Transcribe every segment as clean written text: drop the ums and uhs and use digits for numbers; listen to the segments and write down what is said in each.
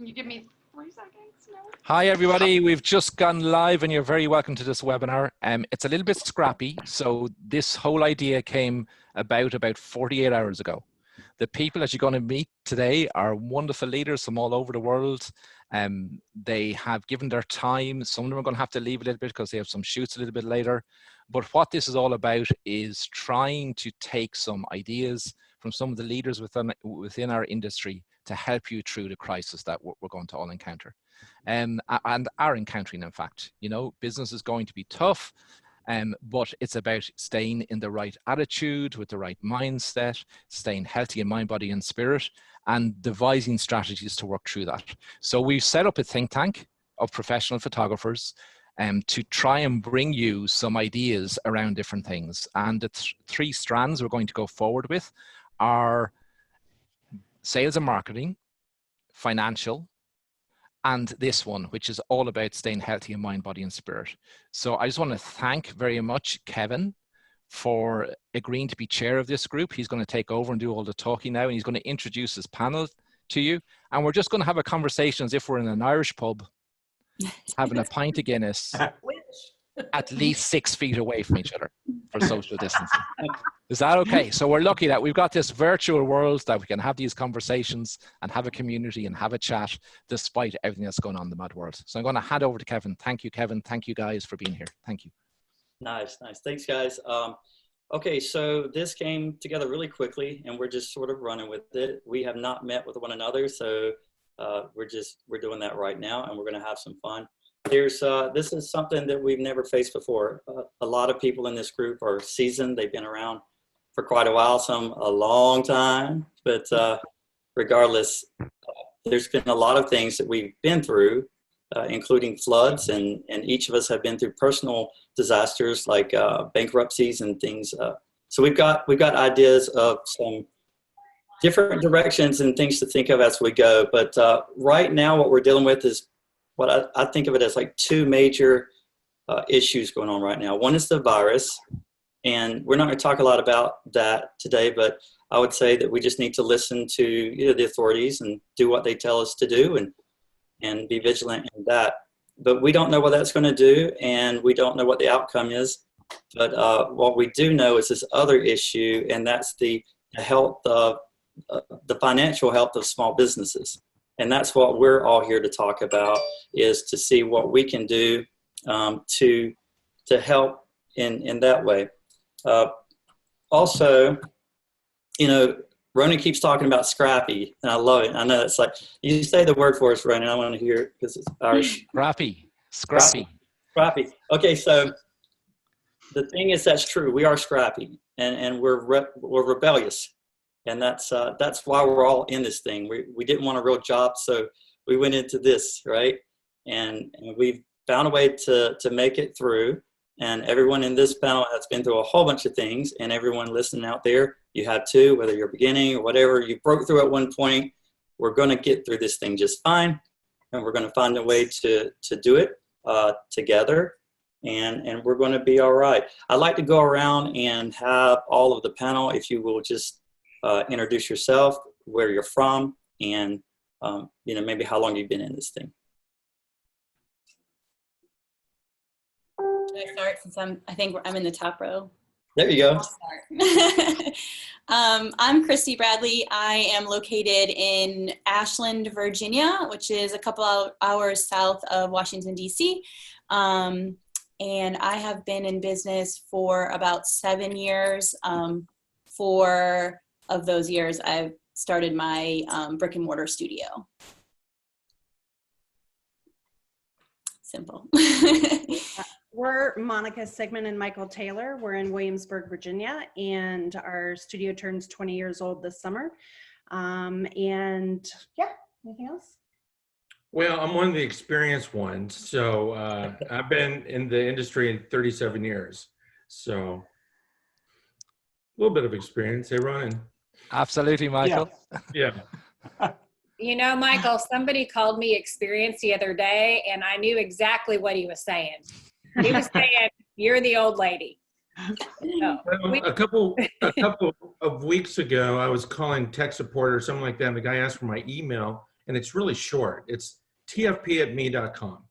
Can you give me 3 seconds now? Hi, everybody. We've just gone live and you're very welcome to this webinar. It's a little bit scrappy. So this whole idea came about 48 hours ago. The people that you're going to meet today are wonderful leaders from all over the world. They have given their time. Some of them are going to have to leave a little bit because they have some shoots a little bit later. But what this is all about is trying to take some ideas from some of the leaders within our industry to help you through the crisis that we're going to all encounter. And are encountering, in fact. You know, business is going to be tough, but it's about staying in the right attitude, with the right mindset, staying healthy in mind, body, and spirit, and devising strategies to work through that. So we've set up a think tank of professional photographers to try and bring you some ideas around different things. And the three strands we're going to go forward with are sales and marketing, financial, and this one, which is all about staying healthy in mind, body, and spirit. So I just want to thank very much Kevin for agreeing to be chair of this group. He's going to take over and do all the talking now, and he's going to introduce his panel to you. And we're just going to have a conversation as if we're in an Irish pub, having a pint of Guinness, at least 6 feet away from each other for social distancing. Is that okay? So we're lucky that we've got this virtual world that we can have these conversations and have a community and have a chat despite everything that's going on in the mad world. So I'm going to hand over to Kevin. Thank you, Kevin. Thank you guys for being here. Thank you. Nice. Thanks, guys. Okay, so this came together really quickly and we're just sort of running with it. We have not met with one another, so we're doing that right now, and we're going to have some fun. This is something that we've never faced before. A lot of people in this group are seasoned. They've been around for quite a while, some a long time, but regardless, there's been a lot of things that we've been through, including floods, and each of us have been through personal disasters like bankruptcies and things. So we've got ideas of some different directions and things to think of as we go. But right now, what we're dealing with is what I think of it as like two major issues going on right now. One is the virus, and we're not going to talk a lot about that today, but I would say that we just need to listen to the authorities and do what they tell us to do and be vigilant in that. But we don't know what that's going to do, and we don't know what the outcome is. But what we do know is this other issue, and that's the health of the financial health of small businesses. And that's what we're all here to talk about, is to see what we can do to help in that way. Also, Ronan keeps talking about scrappy, and I love it. I know it's like, you say the word for us, Ronan. I want to hear it because it's Irish. Scrappy. Okay, so the thing is, that's true. We are scrappy, and we're rebellious. And that's why we're all in this thing. We didn't want a real job, so we went into this, right? And we've found a way to make it through. And everyone in this panel has been through a whole bunch of things. And everyone listening out there, you have too, whether you're beginning or whatever, you broke through at one point. We're going to get through this thing just fine. And we're going to find a way to do it together. And we're going to be all right. I'd like to go around and have all of the panel, if you will, just introduce yourself, where you're from, and maybe how long you've been in this thing. Should I start, since I think I'm in the top row? There you go. I'll start. I'm Kristie Bradley. I am located in Ashland, Virginia, which is a couple of hours south of Washington, D.C. And I have been in business for about 7 years. 4 of those years, I've started my brick and mortar studio. Simple. We're Monica Sigmon and Michael Taylor. We're in Williamsburg, Virginia, and our studio turns 20 years old this summer. And yeah, anything else? Well, I'm one of the experienced ones. So I've been in the industry in 37 years. So a little bit of experience. Hey, Ronan. Absolutely, Michael. Yeah. Michael, somebody called me experienced the other day, and I knew exactly what he was saying. He was saying, you're the old lady. So, a couple of weeks ago, I was calling tech support or something like that, and the guy asked for my email, and it's really short. It's tfp@me.com.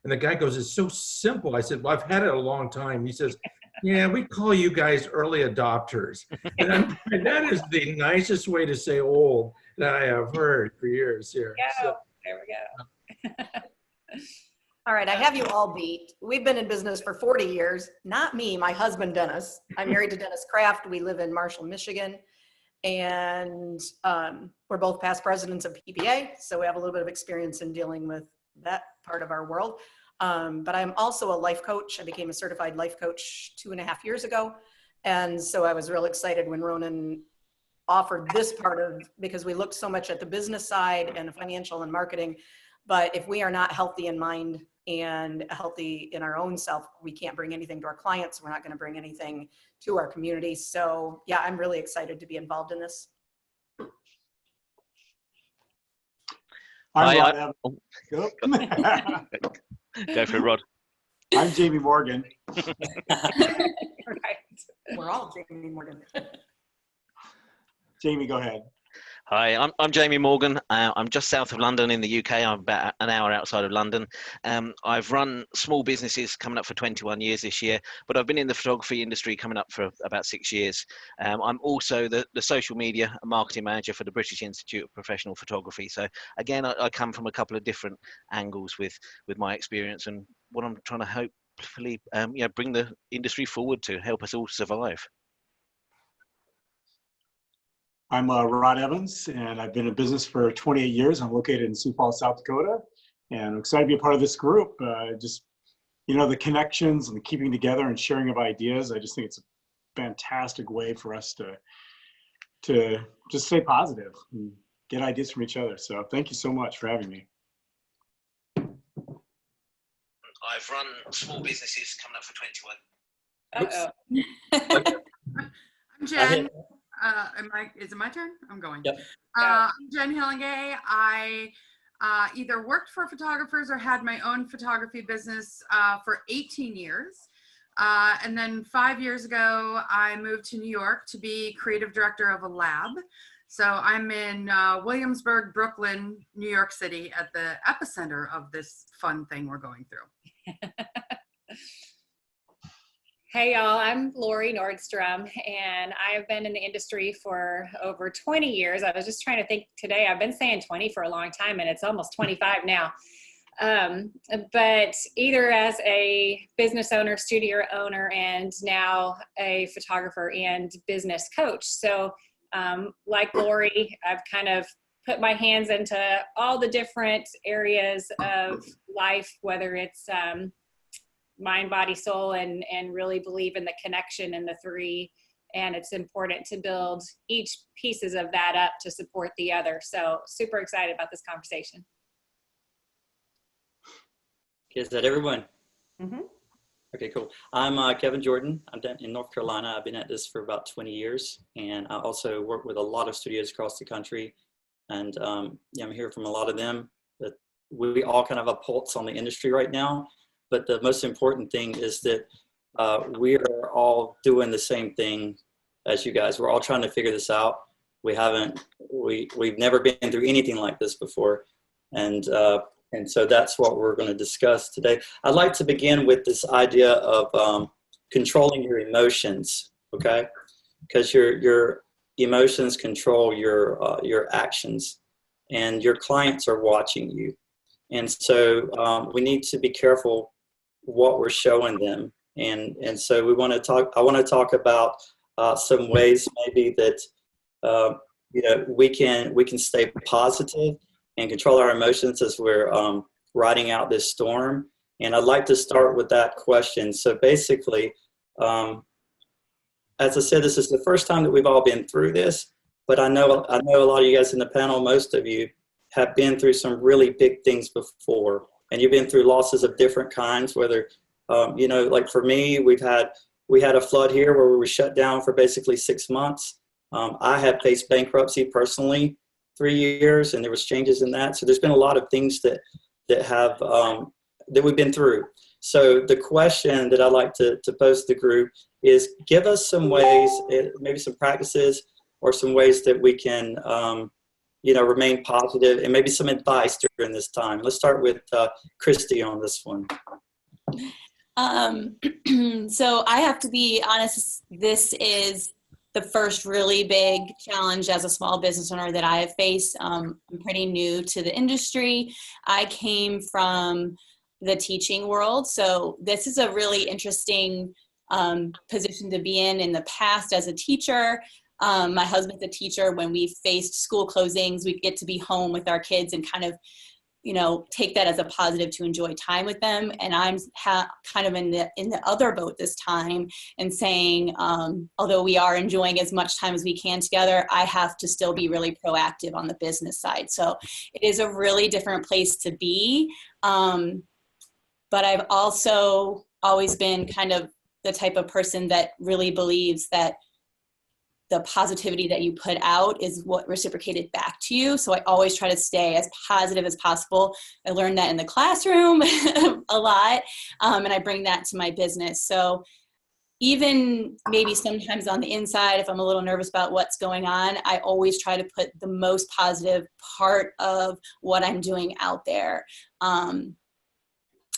And the guy goes, it's so simple. I said, well, I've had it a long time. He says, yeah, we call you guys early adopters. And that is the nicest way to say old that I have heard for years here. There we go. All right, I have you all beat. We've been in business for 40 years. Not me, my husband, Dennis. I'm married to Dennis Kraft. We live in Marshall, Michigan. And we're both past presidents of PPA. So we have a little bit of experience in dealing with that part of our world. But I'm also a life coach. I became a certified life coach 2.5 years ago. And so I was real excited when Ronan offered this part of, because we looked so much at the business side and financial and marketing. But if we are not healthy in mind and healthy in our own self, we can't bring anything to our clients. We're not going to bring anything to our community. So yeah, I'm really excited to be involved in this. I'm Hi, Rod Evans. Go for it, Rod. I'm Jamie Morgan. We're all Jamie Morgan. Jamie, go ahead. Hi, I'm Jamie Morgan. I'm just south of London in the UK. I'm about an hour outside of London. I've run small businesses coming up for 21 years this year, but I've been in the photography industry coming up for about 6 years. I'm also the social media and marketing manager for the British Institute of Professional Photography. So again, I come from a couple of different angles with my experience and what I'm trying to hopefully bring the industry forward to help us all survive. I'm Rod Evans, and I've been in business for 28 years. I'm located in Sioux Falls, South Dakota, and I'm excited to be a part of this group. Just, the connections and the keeping together and sharing of ideas. I just think it's a fantastic way for us to just stay positive and get ideas from each other. So thank you so much for having me. I've run small businesses coming up for 21. I'm Jen. Is it my turn? I'm going. Yep. I'm Jen Hillenga. I either worked for photographers or had my own photography business for 18 years. And then 5 years ago, I moved to New York to be creative director of a lab. So I'm in Williamsburg, Brooklyn, New York City at the epicenter of this fun thing we're going through. Hey y'all, I'm Lori Nordstrom, and I've been in the industry for over 20 years. I was just trying to think today, I've been saying 20 for a long time, and it's almost 25 now. But either as a business owner, studio owner, and now a photographer and business coach. So like Lori, I've kind of put my hands into all the different areas of life, whether it's mind, body, soul, and really believe in the connection in the three. And it's important to build each pieces of that up to support the other. So super excited about this conversation. Is that everyone? Mm-hmm. Okay, cool. I'm Kevin Jordan. I'm down in North Carolina. I've been at this for about 20 years. And I also work with a lot of studios across the country. And I'm hearing from a lot of them that we all kind of have a pulse on the industry right now. But the most important thing is that we are all doing the same thing as you guys. We're all trying to figure this out. We've never been through anything like this before. And so that's what we're going to discuss today. I'd like to begin with this idea of controlling your emotions, okay? Because your emotions control your actions, and your clients are watching you. And so we need to be careful what we're showing them. And so I want to talk about some ways maybe that, we can stay positive and control our emotions as we're riding out this storm. And I'd like to start with that question. So basically, as I said, this is the first time that we've all been through this, but I know a lot of you guys in the panel, most of you have been through some really big things before. And you've been through losses of different kinds, whether, like for me, we had a flood here where we were shut down for basically 6 months. I have faced bankruptcy personally 3 years, and there was changes in that. So there's been a lot of things that we've been through. So the question that I'd like to pose to the group is, give us some ways, maybe some practices or some ways that we can remain positive, and maybe some advice during this time. Let's start with Kristie on this one. So I have to be honest, this is the first really big challenge as a small business owner that I have faced. I'm pretty new to the industry. I came from the teaching world, so this is a really interesting position to be in the past as a teacher. My husband's a teacher. When we faced school closings, we get to be home with our kids and kind of, take that as a positive to enjoy time with them. And I'm kind of in the other boat this time and saying, although we are enjoying as much time as we can together, I have to still be really proactive on the business side. So it is a really different place to be. But I've also always been kind of the type of person that really believes that the positivity that you put out is what reciprocated back to you. So I always try to stay as positive as possible. I learned that in the classroom a lot, and I bring that to my business. So even maybe sometimes on the inside, if I'm a little nervous about what's going on, I always try to put the most positive part of what I'm doing out there. And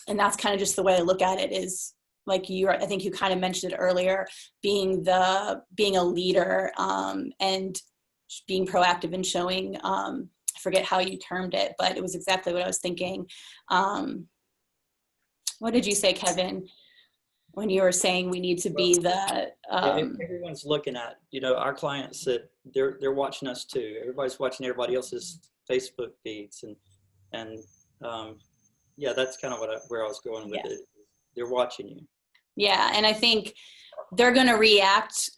that's kind of just the way I look at it, is like I think you kind of mentioned it earlier, being a leader and being proactive and showing, I forget how you termed it, but it was exactly what I was thinking. What did you say, Kevin, when you were saying we need to be the... everyone's looking at, our clients, that they're watching us too. Everybody's watching everybody else's Facebook feeds. And yeah, that's kind of where I was going with it. They're watching you. Yeah, and I think they're going to react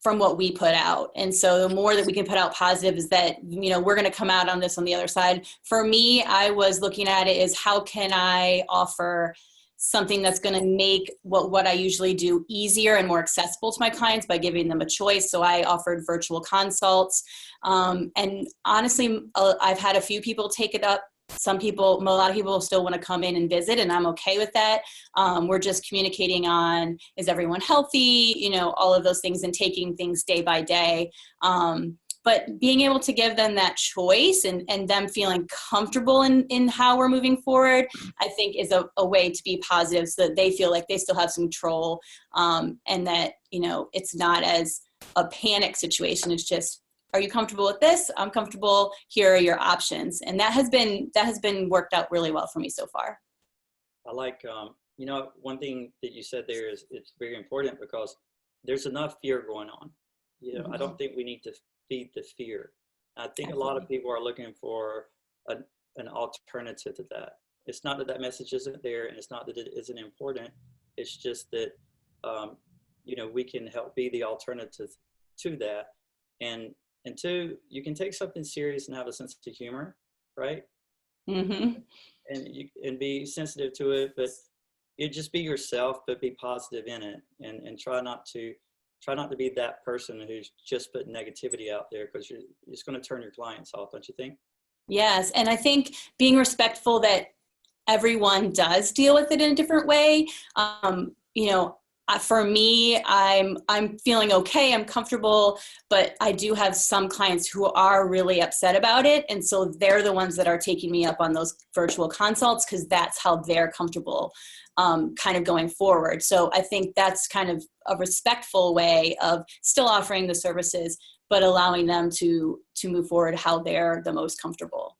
from what we put out. And so the more that we can put out positive is that, we're going to come out on this on the other side. For me, I was looking at it as how can I offer something that's going to make what I usually do easier and more accessible to my clients by giving them a choice. So I offered virtual consults. And honestly, I've had a few people take it up. A lot of people still want to come in and visit, and I'm okay with that. We're just communicating on, is everyone healthy? All of those things, and taking things day by day. But being able to give them that choice and them feeling comfortable in how we're moving forward, I think is a way to be positive, so that they feel like they still have some control, and that, it's not as a panic situation. It's just, are you comfortable with this? I'm comfortable. Here are your options. And that has been worked out really well for me so far. I like, one thing that you said there is it's very important, because there's enough fear going on. I don't think we need to feed the fear. I think Absolutely. A lot of people are looking for an alternative to that. It's not that message isn't there, and it's not that it isn't important. It's just that, we can help be the alternative to that. And two, you can take something serious and have a sense of humor, right? Mm-hmm. And be sensitive to it, but you just be yourself, but be positive in it, and try not to be that person who's just putting negativity out there, because you're just going to turn your clients off, don't you think? Yes, and I think being respectful that everyone does deal with it in a different way. For me, I'm feeling okay, I'm comfortable, but I do have some clients who are really upset about it. And so they're the ones that are taking me up on those virtual consults, because that's how they're comfortable kind of going forward. So I think that's kind of a respectful way of still offering the services, but allowing them to move forward how they're the most comfortable.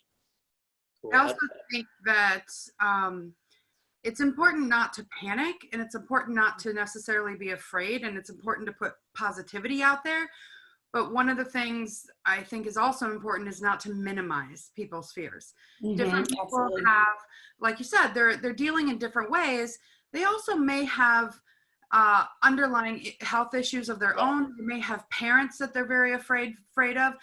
I also think that it's important not to panic, and it's important not to necessarily be afraid, and it's important to put positivity out there. But one of the things I think is also important is not to minimize people's fears. Mm-hmm, different people absolutely. Have, like you said, they're dealing in different ways. They also may have underlying health issues of their own. They may have parents that they're very afraid of.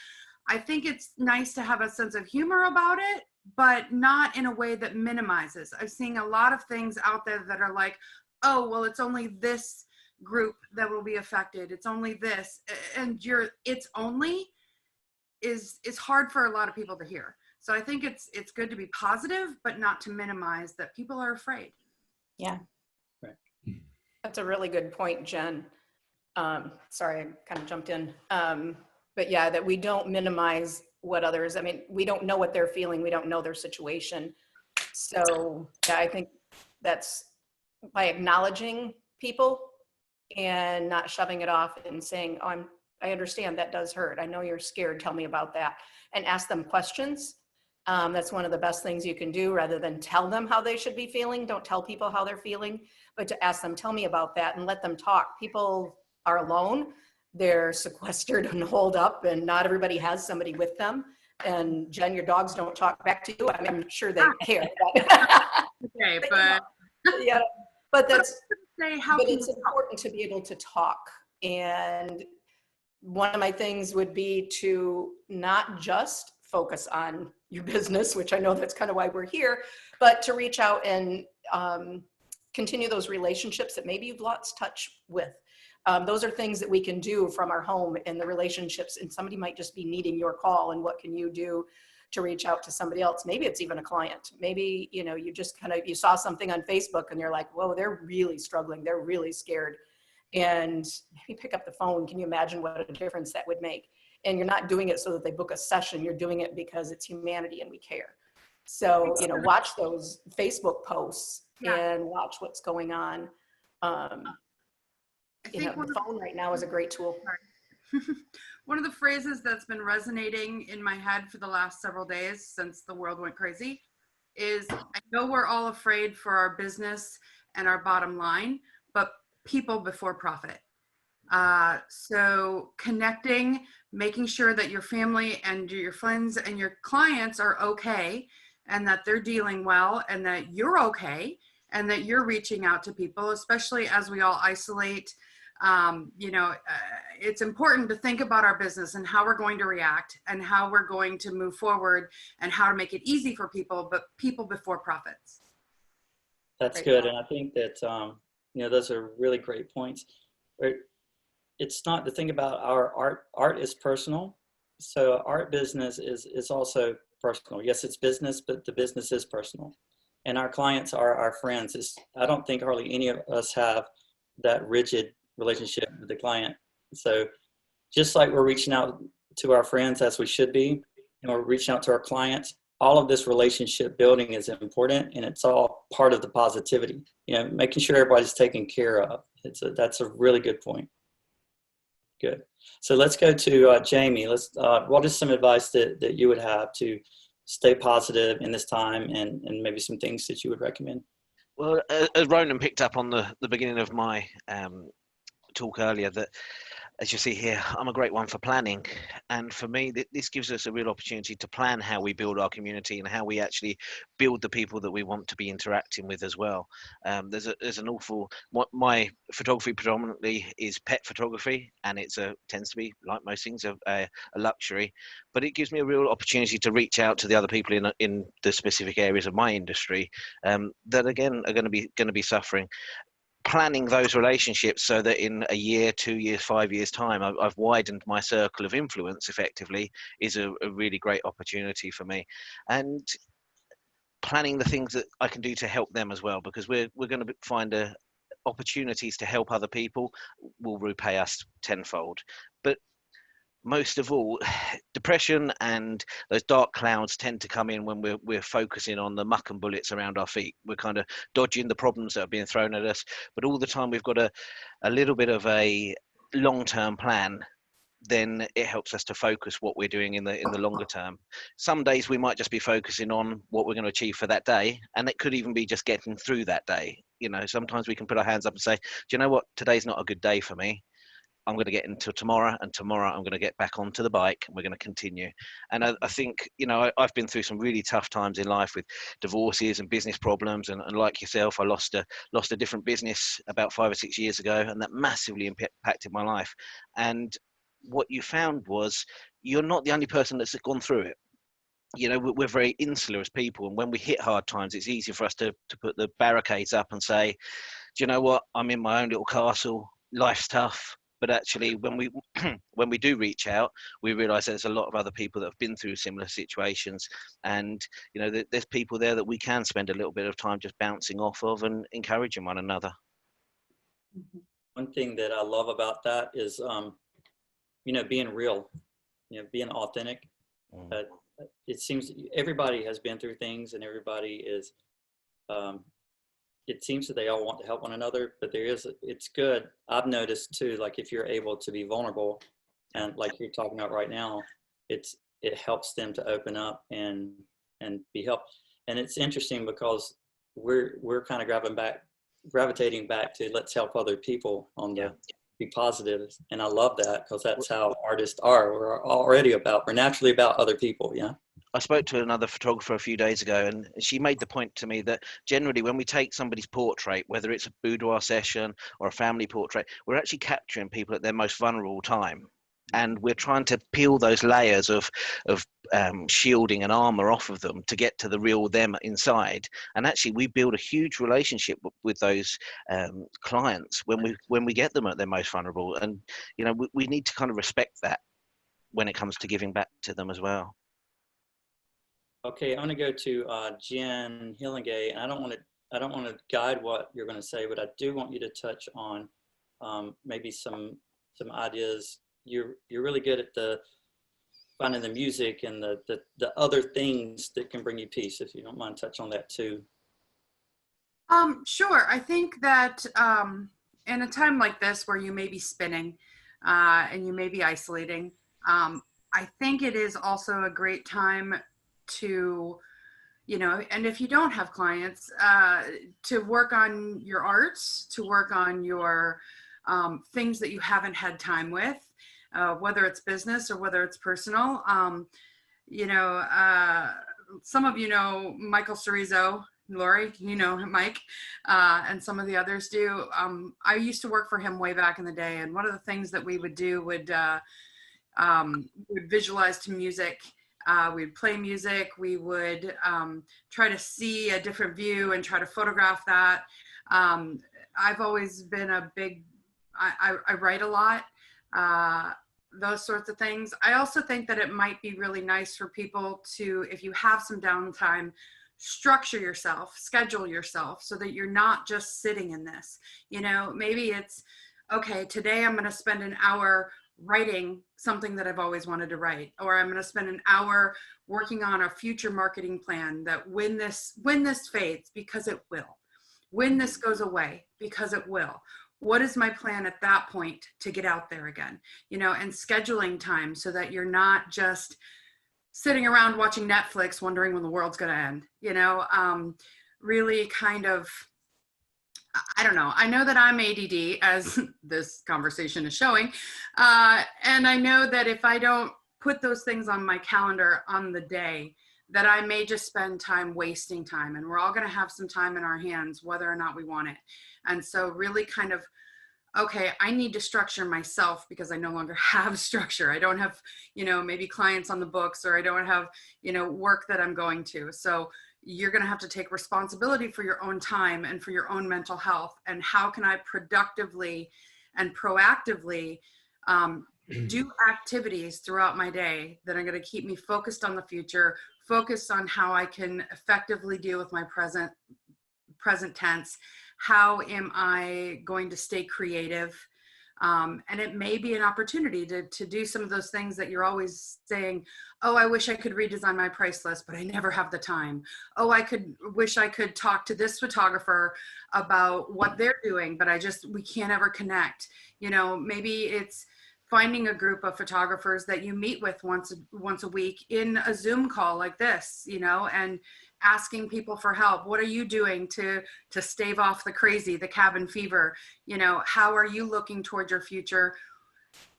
I think it's nice to have a sense of humor about it, but not in a way that minimizes. I'm seeing a lot of things out there that are like, oh, well, it's only this group that will be affected. It's only this. And it's only is hard for a lot of people to hear. So I think it's good to be positive, but not to minimize that people are afraid. Yeah. Right. That's a really good point, Jen. Sorry, I kind of jumped in. But yeah, that we don't minimize what others, I mean, we don't know what they're feeling. We don't know their situation. So yeah, I think that's by acknowledging people and not shoving it off and saying, oh, I understand that does hurt. I know you're scared. Tell me about that. And ask them questions. That's one of the best things you can do, rather than tell them how they should be feeling. Don't tell people how they're feeling, but to ask them, tell me about that, and let them talk. People are alone. They're sequestered and holed up, and not everybody has somebody with them. And Jen, your dogs don't talk back to you. I mean, I'm sure they care. Okay, but yeah, but that's, say how but can it's we important to be able to talk. And one of my things would be to not just focus on your business, which I know that's kind of why we're here, but to reach out and continue those relationships that maybe you've lost touch with. Those are things that we can do from our home and the relationships, and somebody might just be needing your call, and what can you do to reach out to somebody else? Maybe it's even a client. Maybe, you know, you just you saw something on Facebook and you're like, whoa, they're really struggling. They're really scared. And maybe pick up the phone. Can you imagine what a difference that would make? And you're not doing it so that they book a session. You're doing it because it's humanity and we care. So, you know, watch those Facebook posts and watch what's going on. You know, the phone right now is a great tool. One of the phrases that's been resonating in my head for the last several days since the world went crazy is, I know we're all afraid for our business and our bottom line, but people before profit. So connecting, making sure that your family and your friends and your clients are okay, and that they're dealing well, and that you're okay, and that you're reaching out to people, especially as we all isolate. You know, it's important to think about our business and how we're going to react and how we're going to move forward and how to make it easy for people, but people before profits. That's good. And I think that, you know, those are really great points. It's not the thing about our art is personal. So art business is also personal. Yes, it's business, but the business is personal. And our clients are our friends. I don't think hardly any of us have that rigid relationship with the client. So just like we're reaching out to our friends as we should be, and we're reaching out to our clients, all of this relationship building is important, and it's all part of the positivity, you know, making sure everybody's taken care of. That's a really good point. Good. So let's go to Jamie. What is some advice that you would have to stay positive in this time, and maybe some things that you would recommend? Well, as Ronan picked up on the beginning of my talk earlier, that as you see here, I'm a great one for planning. And for me, this gives us a real opportunity to plan how we build our community and how we actually build the people that we want to be interacting with as well. There's an awful, my photography predominantly is pet photography, and tends to be, like most things, a luxury, but it gives me a real opportunity to reach out to the other people in the specific areas of my industry that again are going to be suffering. Planning those relationships so that in a year, 2 years, 5 years time, I've widened my circle of influence effectively is a really great opportunity for me. And planning the things that I can do to help them as well, because we're going to find opportunities to help other people will repay us tenfold. But most of all, depression and those dark clouds tend to come in when we're focusing on the muck and bullets around our feet. We're kind of dodging the problems that are being thrown at us, but all the time we've got a little bit of a long-term plan. Then it helps us to focus what we're doing in the longer term. Some days we might just be focusing on what we're going to achieve for that day, and it could even be just getting through that day. You know, sometimes we can put our hands up and say, do you know what, today's not a good day for me. I'm going to get into tomorrow, and tomorrow I'm going to get back onto the bike, and we're going to continue. And I think, you know, I've been through some really tough times in life with divorces and business problems. And like yourself, I lost a different business about 5 or 6 years ago, and that massively impacted my life. And what you found was you're not the only person that's gone through it. You know, we're very insular as people. And when we hit hard times, it's easy for us to put the barricades up and say, do you know what? I'm in my own little castle. Life's tough. But actually, when we do reach out, we realise there's a lot of other people that have been through similar situations, and you know, there's people there that we can spend a little bit of time just bouncing off of and encouraging one another. One thing that I love about that is, you know, being real, you know, being authentic. it seems everybody has been through things, and everybody is, it seems that they all want to help one another, but it's good. I've noticed too, like if you're able to be vulnerable, and like you're talking about right now, it helps them to open up and be helped. And it's interesting because we're kind of gravitating back to let's help other people on the be positive. And I love that because that's how artists are. We're naturally about other people. Yeah. I spoke to another photographer a few days ago, and she made the point to me that generally when we take somebody's portrait, whether it's a boudoir session or a family portrait, we're actually capturing people at their most vulnerable time. And we're trying to peel those layers of shielding and armor off of them to get to the real them inside. And actually, we build a huge relationship with those clients when we get them at their most vulnerable. And you know, we need to kind of respect that when it comes to giving back to them as well. Okay, I'm going to go to Jen Hillenga, and I don't want to guide what you're going to say, but I do want you to touch on maybe some ideas. You're really good at finding the music and the other things that can bring you peace. If you don't mind, touch on that too. Sure. I think that in a time like this where you may be spinning and you may be isolating, I think it is also a great time to, you know, and if you don't have clients, to work on your arts, to work on your things that you haven't had time with, whether it's business or whether it's personal. You know, some of you know Michael Cerizzo, Lori, you know Mike, and some of the others do. I used to work for him way back in the day, and one of the things that we would do would visualize to music. We'd play music. We would try to see a different view and try to photograph that. I've always been a big, I write a lot, those sorts of things. I also think that it might be really nice for people to, if you have some downtime, structure yourself, schedule yourself so that you're not just sitting in this. You know, maybe it's, okay, today I'm going to spend an hour writing something that I've always wanted to write, or I'm going to spend an hour working on a future marketing plan that when this fades, because it will, when this goes away, because it will, what is my plan at that point to get out there again, you know, and scheduling time so that you're not just sitting around watching Netflix wondering when the world's going to end, you know, really kind of, I don't know. I know that I'm ADD, as this conversation is showing. And I know that if I don't put those things on my calendar on the day, that I may just spend time wasting time. And we're all going to have some time in our hands, whether or not we want it. And so really kind of, okay, I need to structure myself because I no longer have structure. I don't have, you know, maybe clients on the books, or I don't have, you know, work that I'm going to. So you're going to have to take responsibility for your own time and for your own mental health. And how can I productively and proactively do activities throughout my day that are going to keep me focused on the future, focused on how I can effectively deal with my present tense. How am I going to stay creative? And it may be an opportunity to do some of those things that you're always saying, oh, I wish I could redesign my price list, but I never have the time. Oh, wish I could talk to this photographer about what they're doing, but we can't ever connect. You know, maybe it's finding a group of photographers that you meet with once a week in a Zoom call like this, you know, and asking people for help. What are you doing to stave off the crazy, the cabin fever? You know, how are you looking toward your future?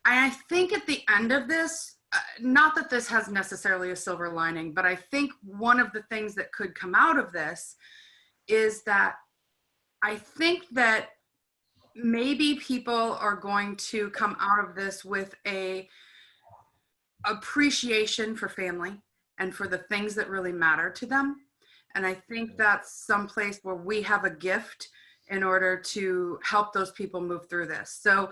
And I think at the end of this, not that this has necessarily a silver lining, but I think one of the things that could come out of this is that I think that maybe people are going to come out of this with a appreciation for family and for the things that really matter to them. And I think that's someplace where we have a gift in order to help those people move through this. So,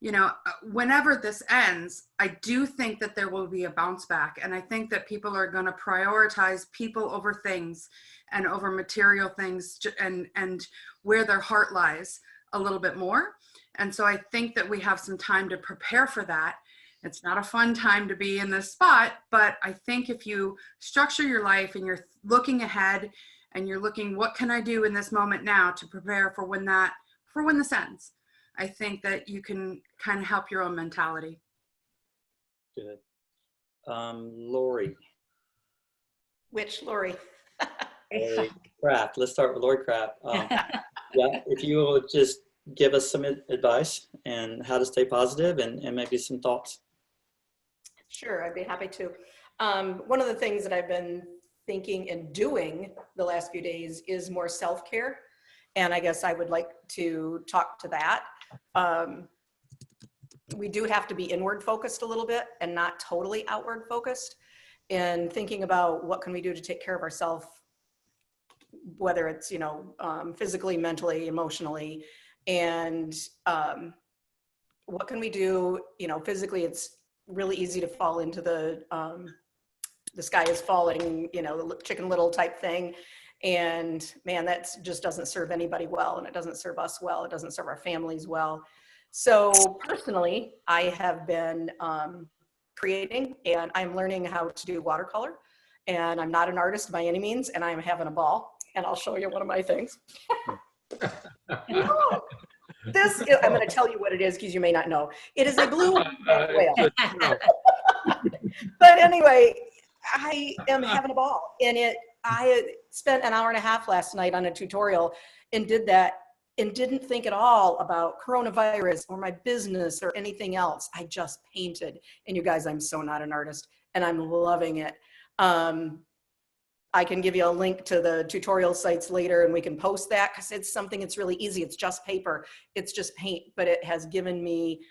you know, whenever this ends, I do think that there will be a bounce back. And I think that people are going to prioritize people over things and over material things and where their heart lies a little bit more. And so I think that we have some time to prepare for that. It's not a fun time to be in this spot, but I think if you structure your life and you're looking ahead and you're looking, what can I do in this moment now to prepare for when this ends? I think that you can kind of help your own mentality. Good. Lori. Which Lori? Lori Kraft. Let's start with Lori Kraft. Yeah, if you will just give us some advice and how to stay positive and maybe some thoughts. Sure, I'd be happy to. One of the things that I've been thinking and doing the last few days is more self-care. And I guess I would like to talk to that. We do have to be inward focused a little bit and not totally outward focused, and thinking about what can we do to take care of ourselves, whether it's, physically, mentally, emotionally, and what can we do, physically. It's really easy to fall into the sky is falling, Chicken Little type thing. And man, that just doesn't serve anybody well, and it doesn't serve us well. It doesn't serve our families well. So personally, I have been creating, and I'm learning how to do watercolor. And I'm not an artist by any means, and I'm having a ball. And I'll show you one of my things. I'm going to tell you what it is because you may not know. It is a blue whale. But anyway, I am having a ball, and I spent an hour and a half last night on a tutorial and did that, and didn't think at all about coronavirus or my business or anything else. I just painted. And you guys, I'm so not an artist, and I'm loving it. I can give you a link to the tutorial sites later, and we can post that because it's something that's really easy. It's just paper. It's just paint, but it has given me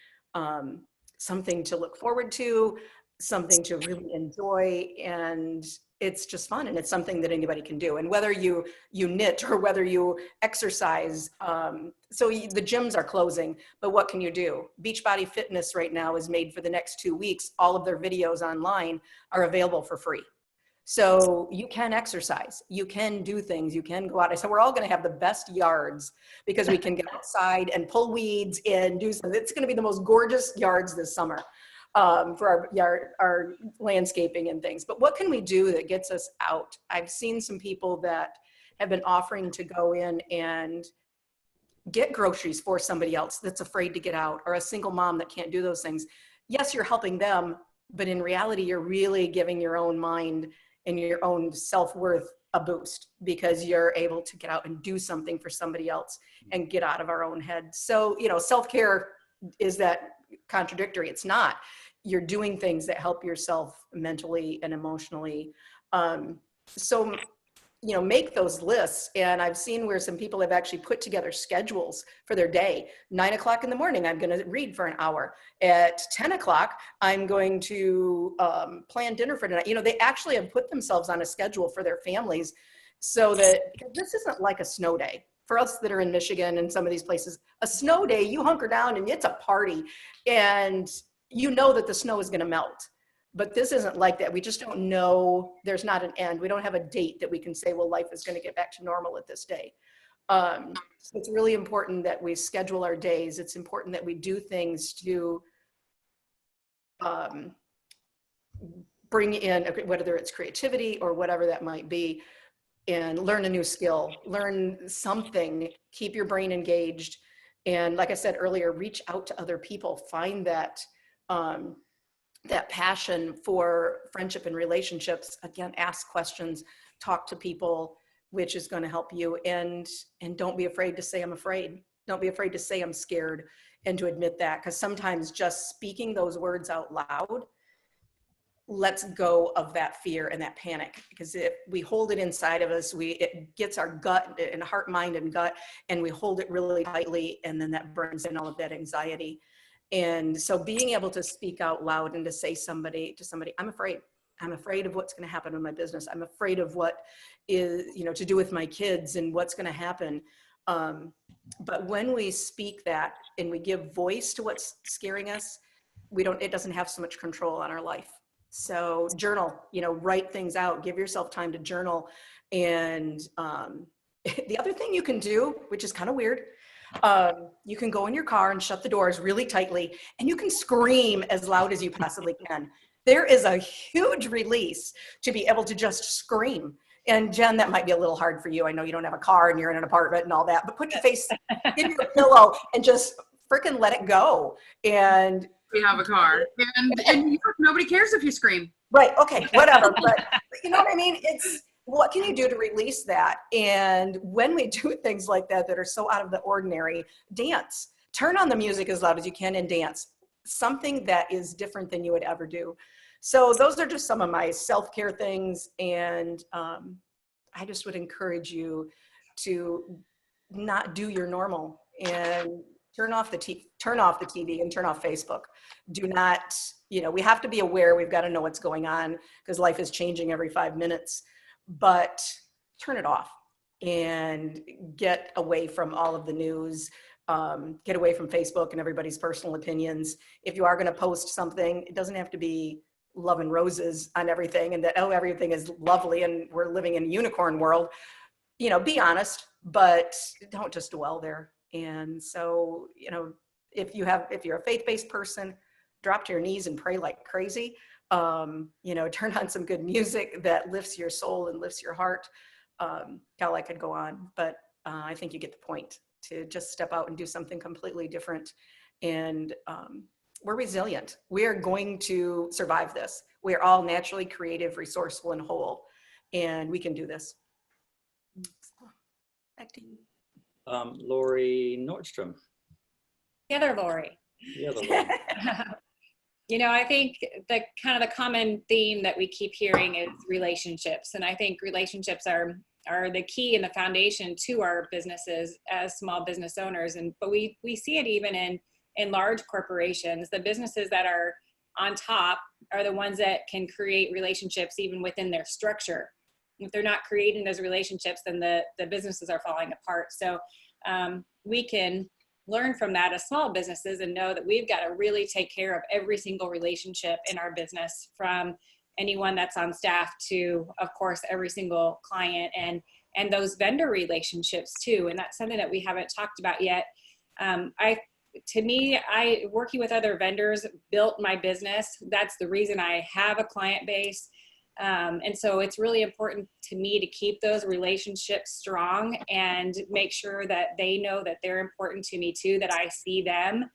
something to look forward to, something to really enjoy, and it's just fun, and it's something that anybody can do. And whether you knit or whether you exercise, so the gyms are closing, but what can you do? Beachbody Fitness right now is made for the next 2 weeks. All of their videos online are available for free. So you can exercise, you can do things, you can go out. So we're all going to have the best yards because we can get outside and pull weeds and do something. It's going to be the most gorgeous yards this summer. For our landscaping and things. But what can we do that gets us out? I've seen some people that have been offering to go in and get groceries for somebody else that's afraid to get out, or a single mom that can't do those things. Yes, you're helping them, but in reality, you're really giving your own mind and your own self-worth a boost because you're able to get out and do something for somebody else and get out of our own head. So, self-care, is that contradictory? It's not. You're doing things that help yourself mentally and emotionally. So, make those lists. And I've seen where some people have actually put together schedules for their day. 9 o'clock in the morning, I'm going to read for an hour. At 10 o'clock, I'm going to plan dinner for tonight. They actually have put themselves on a schedule for their families so that this isn't like a snow day. For us that are in Michigan and some of these places, a snow day, you hunker down and it's a party, and you know that the snow is going to melt. But this isn't like that. We just don't know. There's not an end. We don't have a date that we can say, well, life is going to get back to normal at this day. So it's really important that we schedule our days. It's important that we do things to bring in, whether it's creativity or whatever that might be, and learn a new skill, learn something, keep your brain engaged. And like I said earlier, reach out to other people, find that passion for friendship and relationships. Again, ask questions, talk to people, which is going to help you. And don't be afraid to say, I'm afraid. Don't be afraid to say, I'm scared, and to admit that, because sometimes just speaking those words out loud lets go of that fear and that panic, because if we hold it inside of us, it gets our gut and heart, mind, and gut, and we hold it really tightly, and then that brings in all of that anxiety. And so being able to speak out loud and to say to somebody, I'm afraid of what's going to happen in my business. I'm afraid of what is, to do with my kids and what's going to happen. But when we speak that and we give voice to what's scaring us, it doesn't have so much control on our life. So journal, write things out, give yourself time to journal. And the other thing you can do, which is kind of weird, You can go in your car and shut the doors really tightly, and you can scream as loud as you possibly can. There is a huge release to be able to just scream. And Jen, that might be a little hard for you. I know you don't have a car and you're in an apartment and all that, but put your face in your pillow and just freaking let it go. And we have a car, and in New York, nobody cares if you scream. Right. Okay. Whatever. But you know what I mean? It's what can you do to release that? And when we do things like that that are so out of the ordinary, dance. Turn on the music as loud as you can and dance. Something that is different than you would ever do. So those are just some of my self-care things. And I just would encourage you to not do your normal and turn off the TV and turn off Facebook. Do not, we have to be aware. We've got to know what's going on because life is changing every 5 minutes, but turn it off and get away from all of the news. Get away from Facebook and everybody's personal opinions. If you are going to post something, it doesn't have to be love and roses on everything and that, oh, everything is lovely and we're living in a unicorn world. Be honest, but don't just dwell there. And so, if you're a faith-based person, drop to your knees and pray like crazy. Turn on some good music that lifts your soul and lifts your heart. God, I could go on, but I think you get the point to just step out and do something completely different. And we're resilient. We are going to survive this. We are all naturally creative, resourceful, and whole, and we can do this. Back to you. Lori Nordstrom. The other Lori. The other Lori. I think the common theme that we keep hearing is relationships. And I think relationships are the key and the foundation to our businesses as small business owners. But we see it even in large corporations. The businesses that are on top are the ones that can create relationships even within their structure. If they're not creating those relationships, then the businesses are falling apart. So we can learn from that as small businesses and know that we've got to really take care of every single relationship in our business, from anyone that's on staff to, of course, every single client and those vendor relationships too. And that's something that we haven't talked about yet. Working with other vendors built my business. That's the reason I have a client base. And so it's really important to me to keep those relationships strong and make sure that they know that they're important to me too, that I see them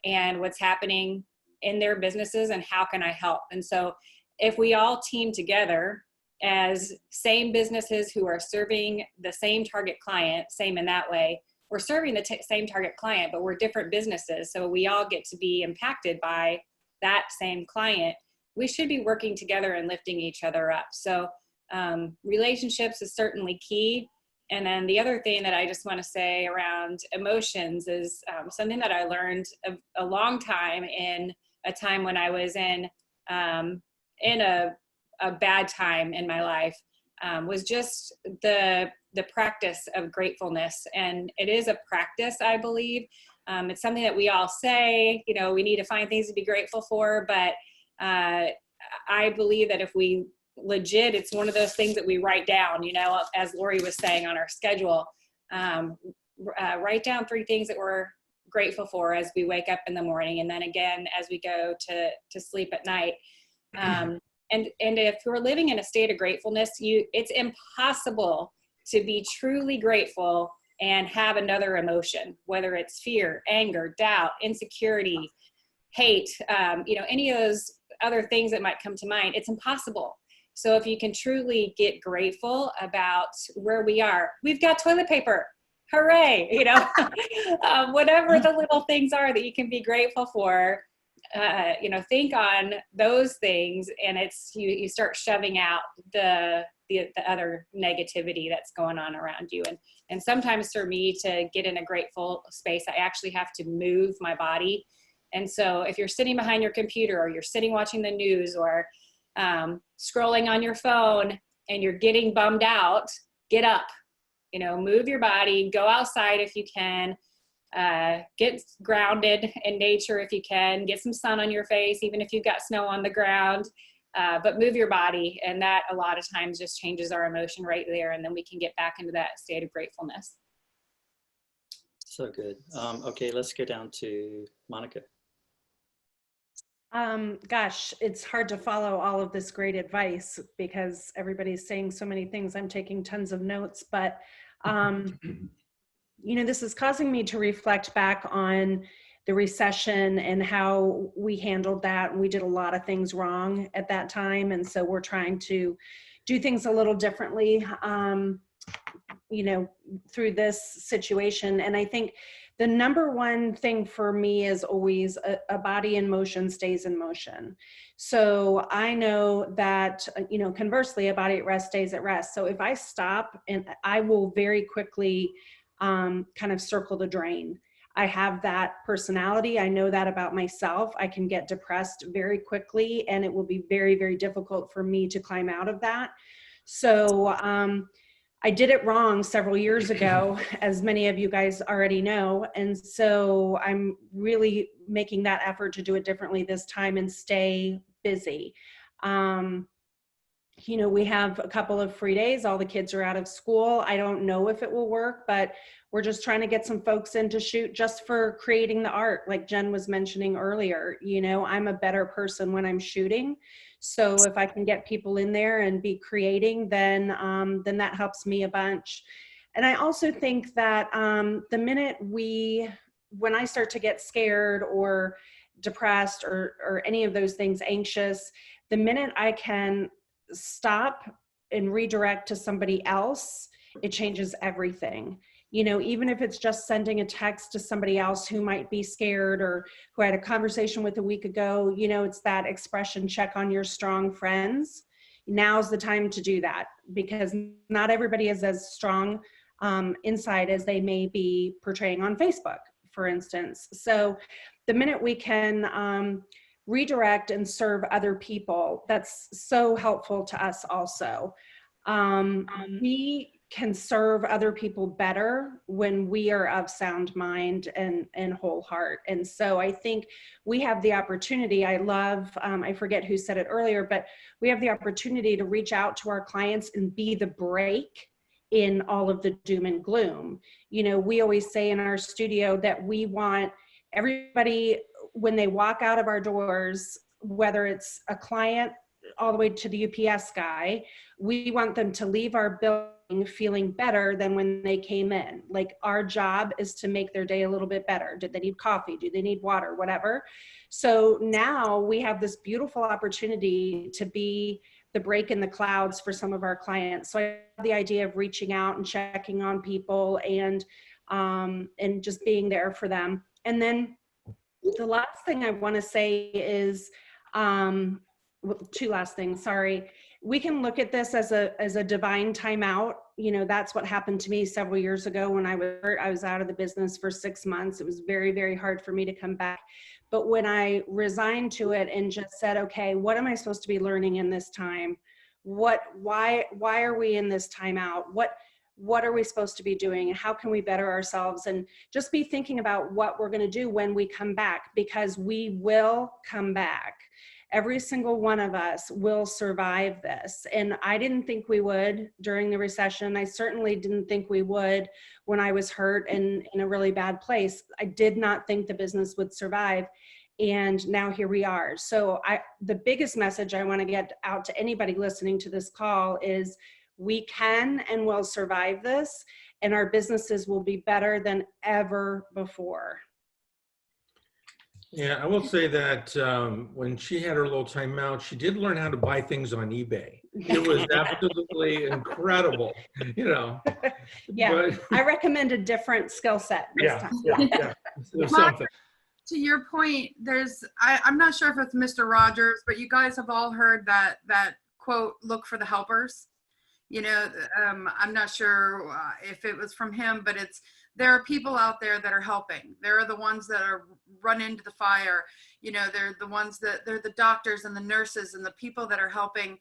and what's happening in their businesses and how can I help. And so if we all team together as same businesses who are serving the same target client, same in that way, we're serving the same target client, but we're different businesses. So we all get to be impacted by that same client. We should be working together and lifting each other up. So relationships is certainly key. And then the other thing that I just want to say around emotions is something that I learned a long time in a time when I was in a bad time in my life, was just the practice of gratefulness. And it is a practice, I believe. It's something that we all say, we need to find things to be grateful for, but I believe that if we it's one of those things that we write down, as Lori was saying on our schedule, write down 3 things that we're grateful for as we wake up in the morning. And then again, as we go to sleep at night. And if we're living in a state of gratefulness, it's impossible to be truly grateful and have another emotion, whether it's fear, anger, doubt, insecurity, hate, any of those other things that might come to mind. It's impossible. So if you can truly get grateful about where we are, we've got toilet paper, hooray, whatever the little things are that you can be grateful for, think on those things, and you start shoving out the other negativity that's going on around you. And sometimes for me to get in a grateful space, I actually have to move my body. And so if you're sitting behind your computer or you're sitting watching the news or scrolling on your phone and you're getting bummed out, get up, move your body, go outside if you can, get grounded in nature if you can, get some sun on your face, even if you've got snow on the ground, but move your body. And that a lot of times just changes our emotion right there. And then we can get back into that state of gratefulness. So good. Okay, let's go down to Monica. Gosh, it's hard to follow all of this great advice because everybody's saying so many things. I'm taking tons of notes, but you know, this is causing me to reflect back on the recession and how we handled that. We did a lot of things wrong at that time. And so we're trying to do things a little differently, you know, through this situation. And I think the number one thing for me is always a body in motion stays in motion. So I know that, you know, conversely, a body at rest stays at rest. So if I stop, and I will very quickly kind of circle the drain. I have that personality. I know that about myself. I can get depressed very quickly, and it will be very, very difficult for me to climb out of that. So I did it wrong several years ago, as many of you guys already know. And so I'm really making that effort to do it differently this time and stay busy. You know, we have a couple of free days. All the kids are out of school. I don't know if it will work, but we're just trying to get some folks in to shoot just for creating the art. Like Jen was mentioning earlier, you know, I'm a better person when I'm shooting. So if I can get people in there and be creating, then that helps me a bunch. And I also think that the minute when I start to get scared or depressed or any of those things, anxious, the minute I can stop and redirect to somebody else, it changes everything. You know, even if it's just sending a text to somebody else who might be scared or who I had a conversation with a week ago, you know, it's that expression, check on your strong friends. Now's the time to do that, because not everybody is as strong inside as they may be portraying on Facebook, for instance. So the minute we can redirect and serve other people, that's so helpful to us also. We can serve other people better when we are of sound mind and whole heart. And so I think we have the opportunity, I love, I forget who said it earlier, but we have the opportunity to reach out to our clients and be the break in all of the doom and gloom. You know, we always say in our studio that we want everybody, when they walk out of our doors, whether it's a client all the way to the UPS guy, we want them to leave our building feeling better than when they came in. Like, our job is to make their day a little bit better. Did they need coffee? Do they need water? Whatever. So now we have this beautiful opportunity to be the break in the clouds for some of our clients. So I have the idea of reaching out and checking on people and just being there for them. And then the last thing I want to say is, two last things, sorry. We can look at this as a divine timeout. You know, that's what happened to me several years ago when I was hurt. I was out of the business for 6 months. It was very, very hard for me to come back. But when I resigned to it and just said, okay, what am I supposed to be learning in this time? Why are we in this timeout? What are we supposed to be doing? How can we better ourselves? And just be thinking about what we're going to do when we come back, because we will come back. Every single one of us will survive this. And I didn't think we would during the recession. I certainly didn't think we would when I was hurt and in a really bad place. I did not think the business would survive. And now here we are. So the biggest message I want to get out to anybody listening to this call is, we can and will survive this, and our businesses will be better than ever before. Yeah, I will say that when she had her little timeout, she did learn how to buy things on eBay. It was absolutely incredible, you know. Yeah, but, I recommend a different skill set this time. Yeah. There's something. To your point, I'm not sure if it's Mr. Rogers, but you guys have all heard that quote, look for the helpers. You know, I'm not sure if it was from him, but there are people out there that are helping. There are the ones that are run into the fire. You know, they're the ones they're the doctors and the nurses and the people that are helping.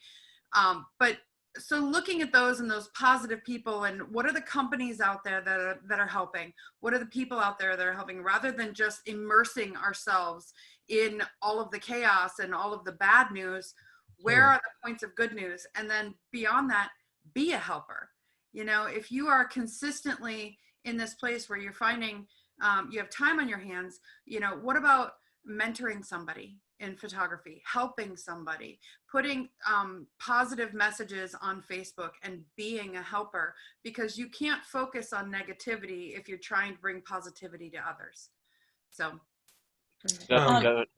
But so looking at those and those positive people, and what are the companies out there that are helping? What are the people out there that are helping, rather than just immersing ourselves in all of the chaos and all of the bad news? Where are the points of good news? And then beyond that, be a helper. You know, if you are consistently in this place where you're finding you have time on your hands. What about mentoring somebody in photography, helping somebody, putting positive messages on Facebook and being a helper, because you can't focus on negativity if you're trying to bring positivity to others. So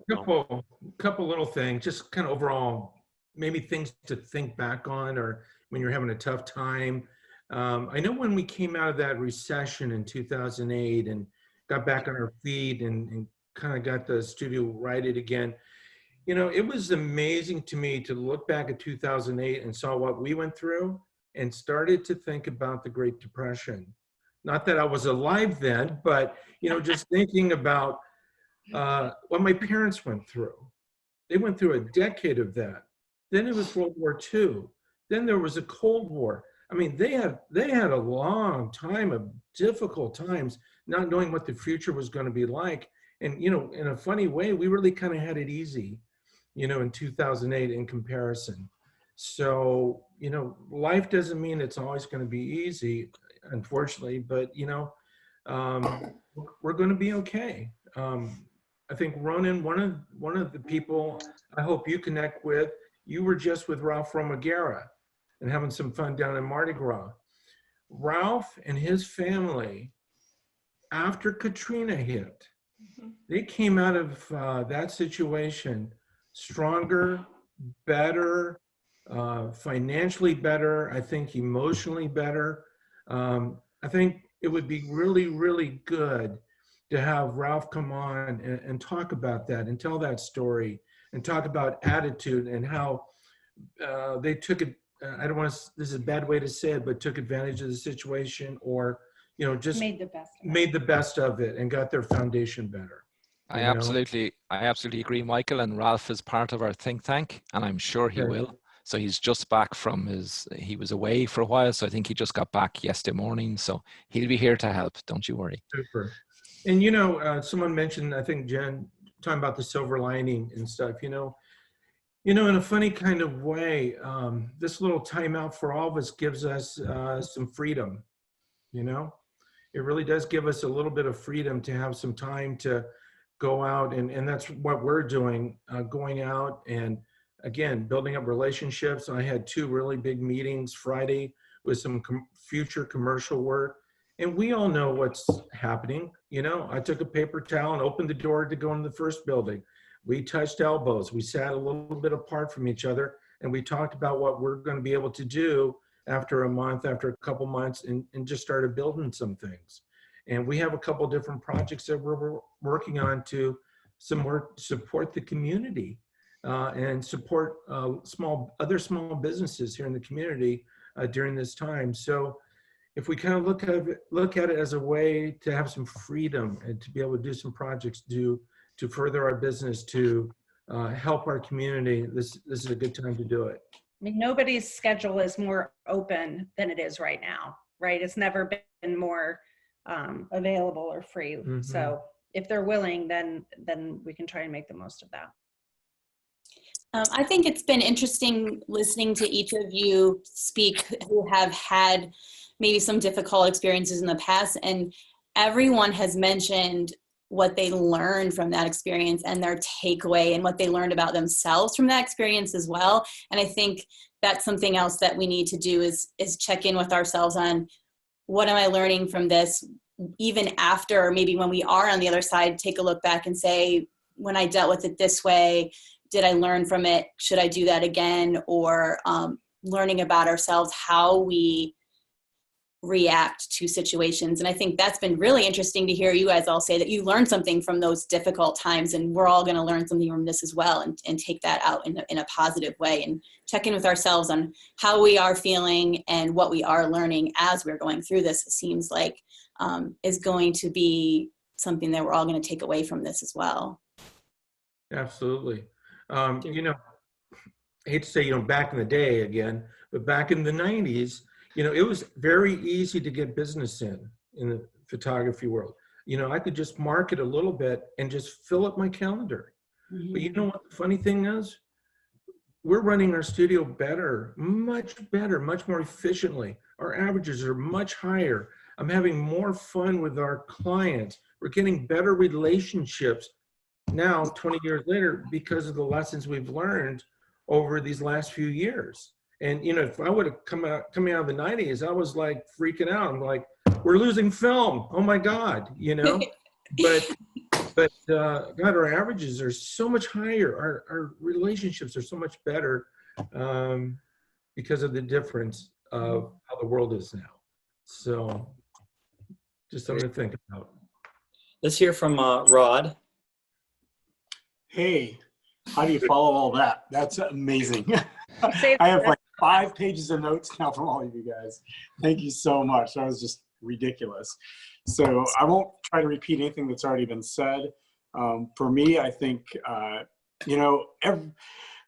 couple little things, just kind of overall, maybe things to think back on, or when you're having a tough time. I know when we came out of that recession in 2008 and got back on our feet and kind of got the studio righted again, it was amazing to me to look back at 2008 and saw what we went through and started to think about the Great Depression. Not that I was alive then, but, just thinking about what my parents went through. They went through a decade of that. Then it was World War II. Then there was a Cold War. I mean, they had a long time of difficult times, not knowing what the future was going to be like. And, in a funny way, we really kind of had it easy, in 2008 in comparison. So, life doesn't mean it's always going to be easy, unfortunately, but, we're going to be okay. I think Ronan, one of the people I hope you connect with, you were just with Ralph Romagera and having some fun down in Mardi Gras. Ralph and his family, after Katrina hit, they came out of that situation stronger, better, financially better, I think emotionally better. I think it would be really, really good to have Ralph come on and talk about that and tell that story and talk about attitude and how they took it. I don't want to, this is a bad way to say it, but took advantage of the situation, or, just made the best of it and got their foundation better. I absolutely agree, Michael. And Ralph is part of our think tank, and I'm sure he will. So he's just back from he was away for a while. So I think he just got back yesterday morning. So he'll be here to help. Don't you worry. Super. And, someone mentioned, I think Jen, talking about the silver lining and stuff, in a funny kind of way, this little timeout for all of us gives us some freedom, It really does give us a little bit of freedom to have some time to go out, and that's what we're doing, going out and, again, building up relationships. I had 2 really big meetings Friday with some future commercial work, and we all know what's happening. I took a paper towel and opened the door to go into the first building. We touched elbows. We sat a little bit apart from each other, and we talked about what we're going to be able to do after a month, after a couple months, and just started building some things. And we have a couple different projects that we're working on to support the community and support other small businesses here in the community during this time. So if we kind of look at it as a way to have some freedom and to be able to do some projects to further our business, to help our community, this is a good time to do it. I mean, nobody's schedule is more open than it is right now, right? It's never been more available or free. Mm-hmm. So if they're willing, then we can try and make the most of that. I think it's been interesting listening to each of you speak who have had maybe some difficult experiences in the past, and everyone has mentioned what they learned from that experience and their takeaway and what they learned about themselves from that experience as well. And I think that's something else that we need to do is check in with ourselves on what am I learning from this, even after, maybe when we are on the other side, take a look back and say, when I dealt with it this way, did I learn from it? Should I do that again? Or learning about ourselves, how we react to situations. And I think that's been really interesting to hear you guys all say that you learned something from those difficult times, and we're all going to learn something from this as well, and take that out in a positive way and check in with ourselves on how we are feeling and what we are learning as we're going through this. It seems like is going to be something that we're all going to take away from this as well. Absolutely. I hate to say, back in the day again, but back in the 90s, it was very easy to get business in the photography world. I could just market a little bit and just fill up my calendar. Mm-hmm. But you know what the funny thing is? We're running our studio better, much more efficiently. Our averages are much higher. I'm having more fun with our clients. we're getting better relationships now 20 years later because of the lessons we've learned over these last few years. And, you know, if I would have coming out of the 90s, I was like freaking out. I'm like, we're losing film. Oh my God, you know, but God, our averages are so much higher. Our relationships are so much better because of the difference of how the world is now. So just something to think about. Let's hear from Rod. Hey, how do you follow all that? That's amazing. I have like 5 pages of notes now from all of you guys. Thank you so much. That was just ridiculous. So I won't try to repeat anything that's already been said. For me, I think, you know,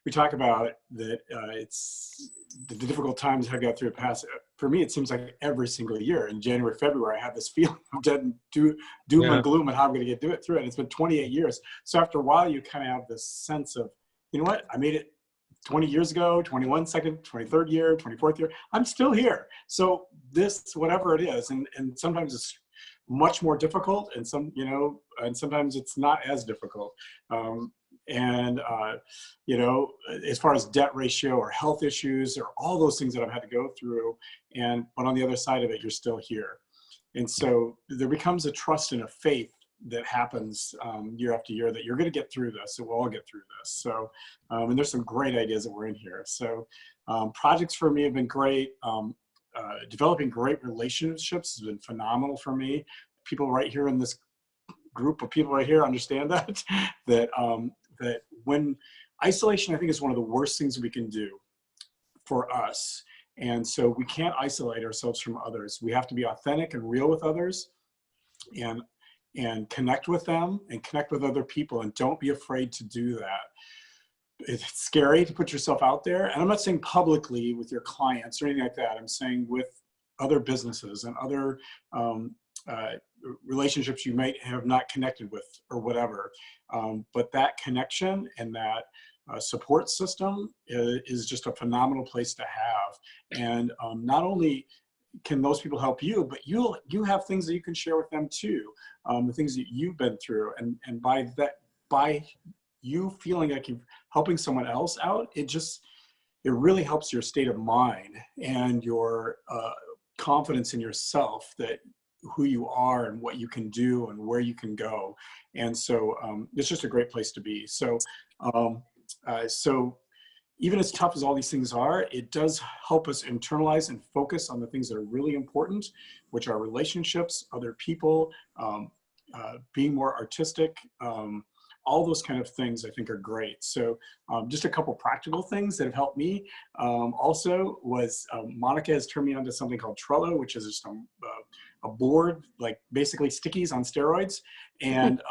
we talk about that it's the difficult times have got through the past. For me, it seems like every single year in January, February, I have this feeling of doom and gloom and how I'm going to get through it. It's been 28 years. So after a while, you kind of have this sense of, you know what, I made it 20 years ago, 21 second, 23rd year, 24th year, I'm still here. So this, whatever it is, and sometimes it's much more difficult and and sometimes it's not as difficult. You know, as far as debt ratio or health issues or all those things that I've had to go through, but on the other side of it, you're still here. And so there becomes a trust and a faith that happens year after year that you're going to get through this, and we'll all get through this. So, and there's some great ideas that were in here. So projects for me have been great. Developing great relationships has been phenomenal for me. People right here in this group of people right here understand that, that when isolation, I think, is one of the worst things we can do for us. And so we can't isolate ourselves from others. We have to be authentic and real with others and connect with them and connect with other people, and don't be afraid to do that. It's scary to put yourself out there. And I'm not saying publicly with your clients or anything like that. I'm saying with other businesses and other relationships you might have not connected with or whatever. But that connection and that support system is just a phenomenal place to have. And not only can those people help you, but you have things that you can share with them too, the things that you've been through. And by you feeling like you're helping someone else out, it really helps your state of mind and your confidence in yourself, that who you are and what you can do and where you can go. And so it's just a great place to be. So, so even as tough as all these things are, it does help us internalize and focus on the things that are really important, which are relationships, other people, being more artistic, all those kind of things I think are great. So just a couple practical things that have helped me also was Monica has turned me on to something called Trello, which is just a board, like basically stickies on steroids. And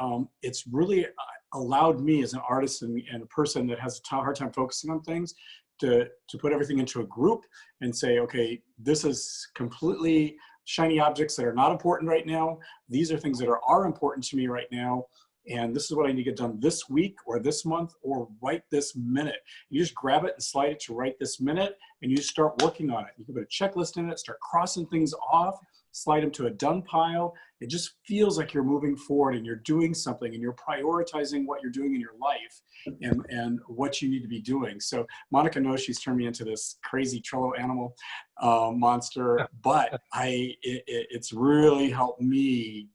it's really allowed me as an artist and a person that has a hard time focusing on things to put everything into a group and say, okay, this is completely shiny objects that are not important right now. These are things that are important to me right now. And this is what I need to get done this week or this month or right this minute. You just grab it and slide it to right this minute, and you just start working on it. You can put a checklist in it, start crossing things off, slide them to a done pile. It just feels like you're moving forward and you're doing something and you're prioritizing what you're doing in your life and what you need to be doing. So Monica knows she's turned me into this crazy Trello animal monster, but it's really helped me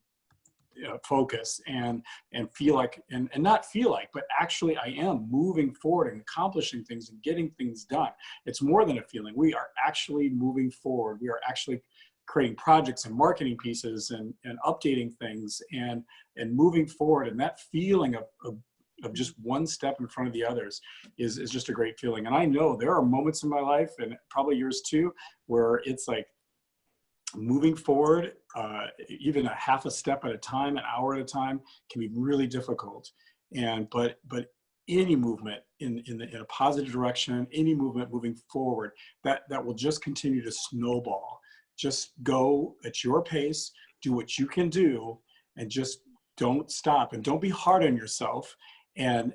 focus and feel like, and not feel like, but actually I am moving forward and accomplishing things and getting things done. It's more than a feeling. We are actually moving forward. We are actually creating projects and marketing pieces and updating things and moving forward. And that feeling of just one step in front of the others is just a great feeling. And I know there are moments in my life, and probably yours too, where it's like, moving forward, even a half a step at a time, an hour at a time, can be really difficult. But any movement in a positive direction, any movement moving forward, that will just continue to snowball. Just go at your pace, do what you can do, and just don't stop and don't be hard on yourself, and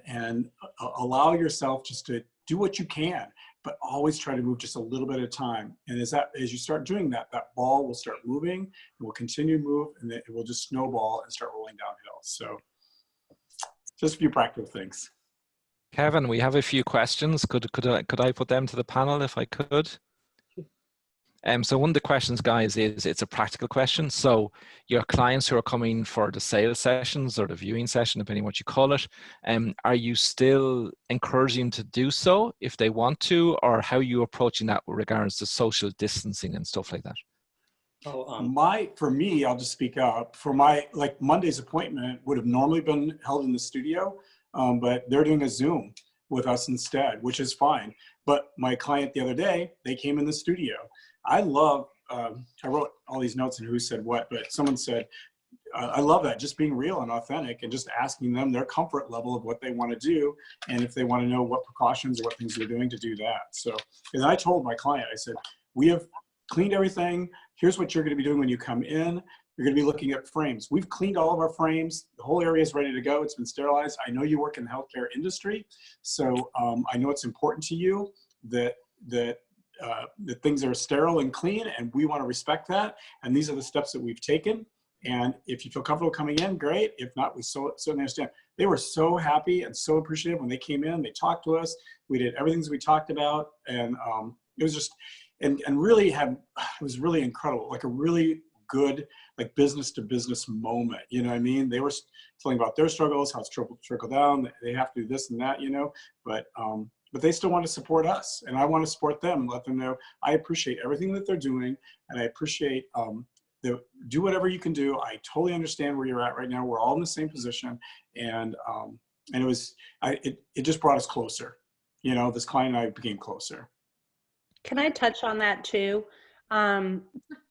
allow yourself just to do what you can. but always try to move just a little bit at a time. And as you start doing that, that ball will start moving, and will continue to move, and it will just snowball and start rolling downhill. So just a few practical things. Kevin, we have a few questions. Could I put them to the panel if I could? So one of the questions, guys, is it's a practical question. So your clients who are coming for the sales sessions or the viewing session, depending on what you call it, are you still encouraging them to do so if they want to, or how are you approaching that with regards to social distancing and stuff like that? For me, I'll just speak up. For my, like, Monday's appointment would have normally been held in the studio, but they're doing a Zoom with us instead, which is fine. But my client the other day, they came in the studio. I love, I wrote all these notes and who said what, but someone said, I love that, just being real and authentic and just asking them their comfort level of what they want to do. And if they want to know what precautions or what things they're doing to do that. So, and I told my client, I said, we have cleaned everything. Here's what you're going to be doing when you come in. You're going to be looking at frames. We've cleaned all of our frames. The whole area is ready to go. It's been sterilized. I know you work in the healthcare industry. So I know it's important to you that things are sterile and clean, and we want to respect that. And these are the steps that we've taken. And if you feel comfortable coming in, great. If not, we certainly understand. They were so happy and so appreciative when they came in. They talked to us. We did everything that we talked about. And it was just, and really it was really incredible, like a really good, like business to business moment. You know what I mean? They were telling about their struggles, how it's trickle down. They have to do this and that, you know, but they still want to support us, and I want to support them and let them know I appreciate everything that they're doing, and I appreciate do whatever you can do. I totally understand where you're at right now. We're all in the same position, and it just brought us closer. You know, this client and I became closer. Can I touch on that too?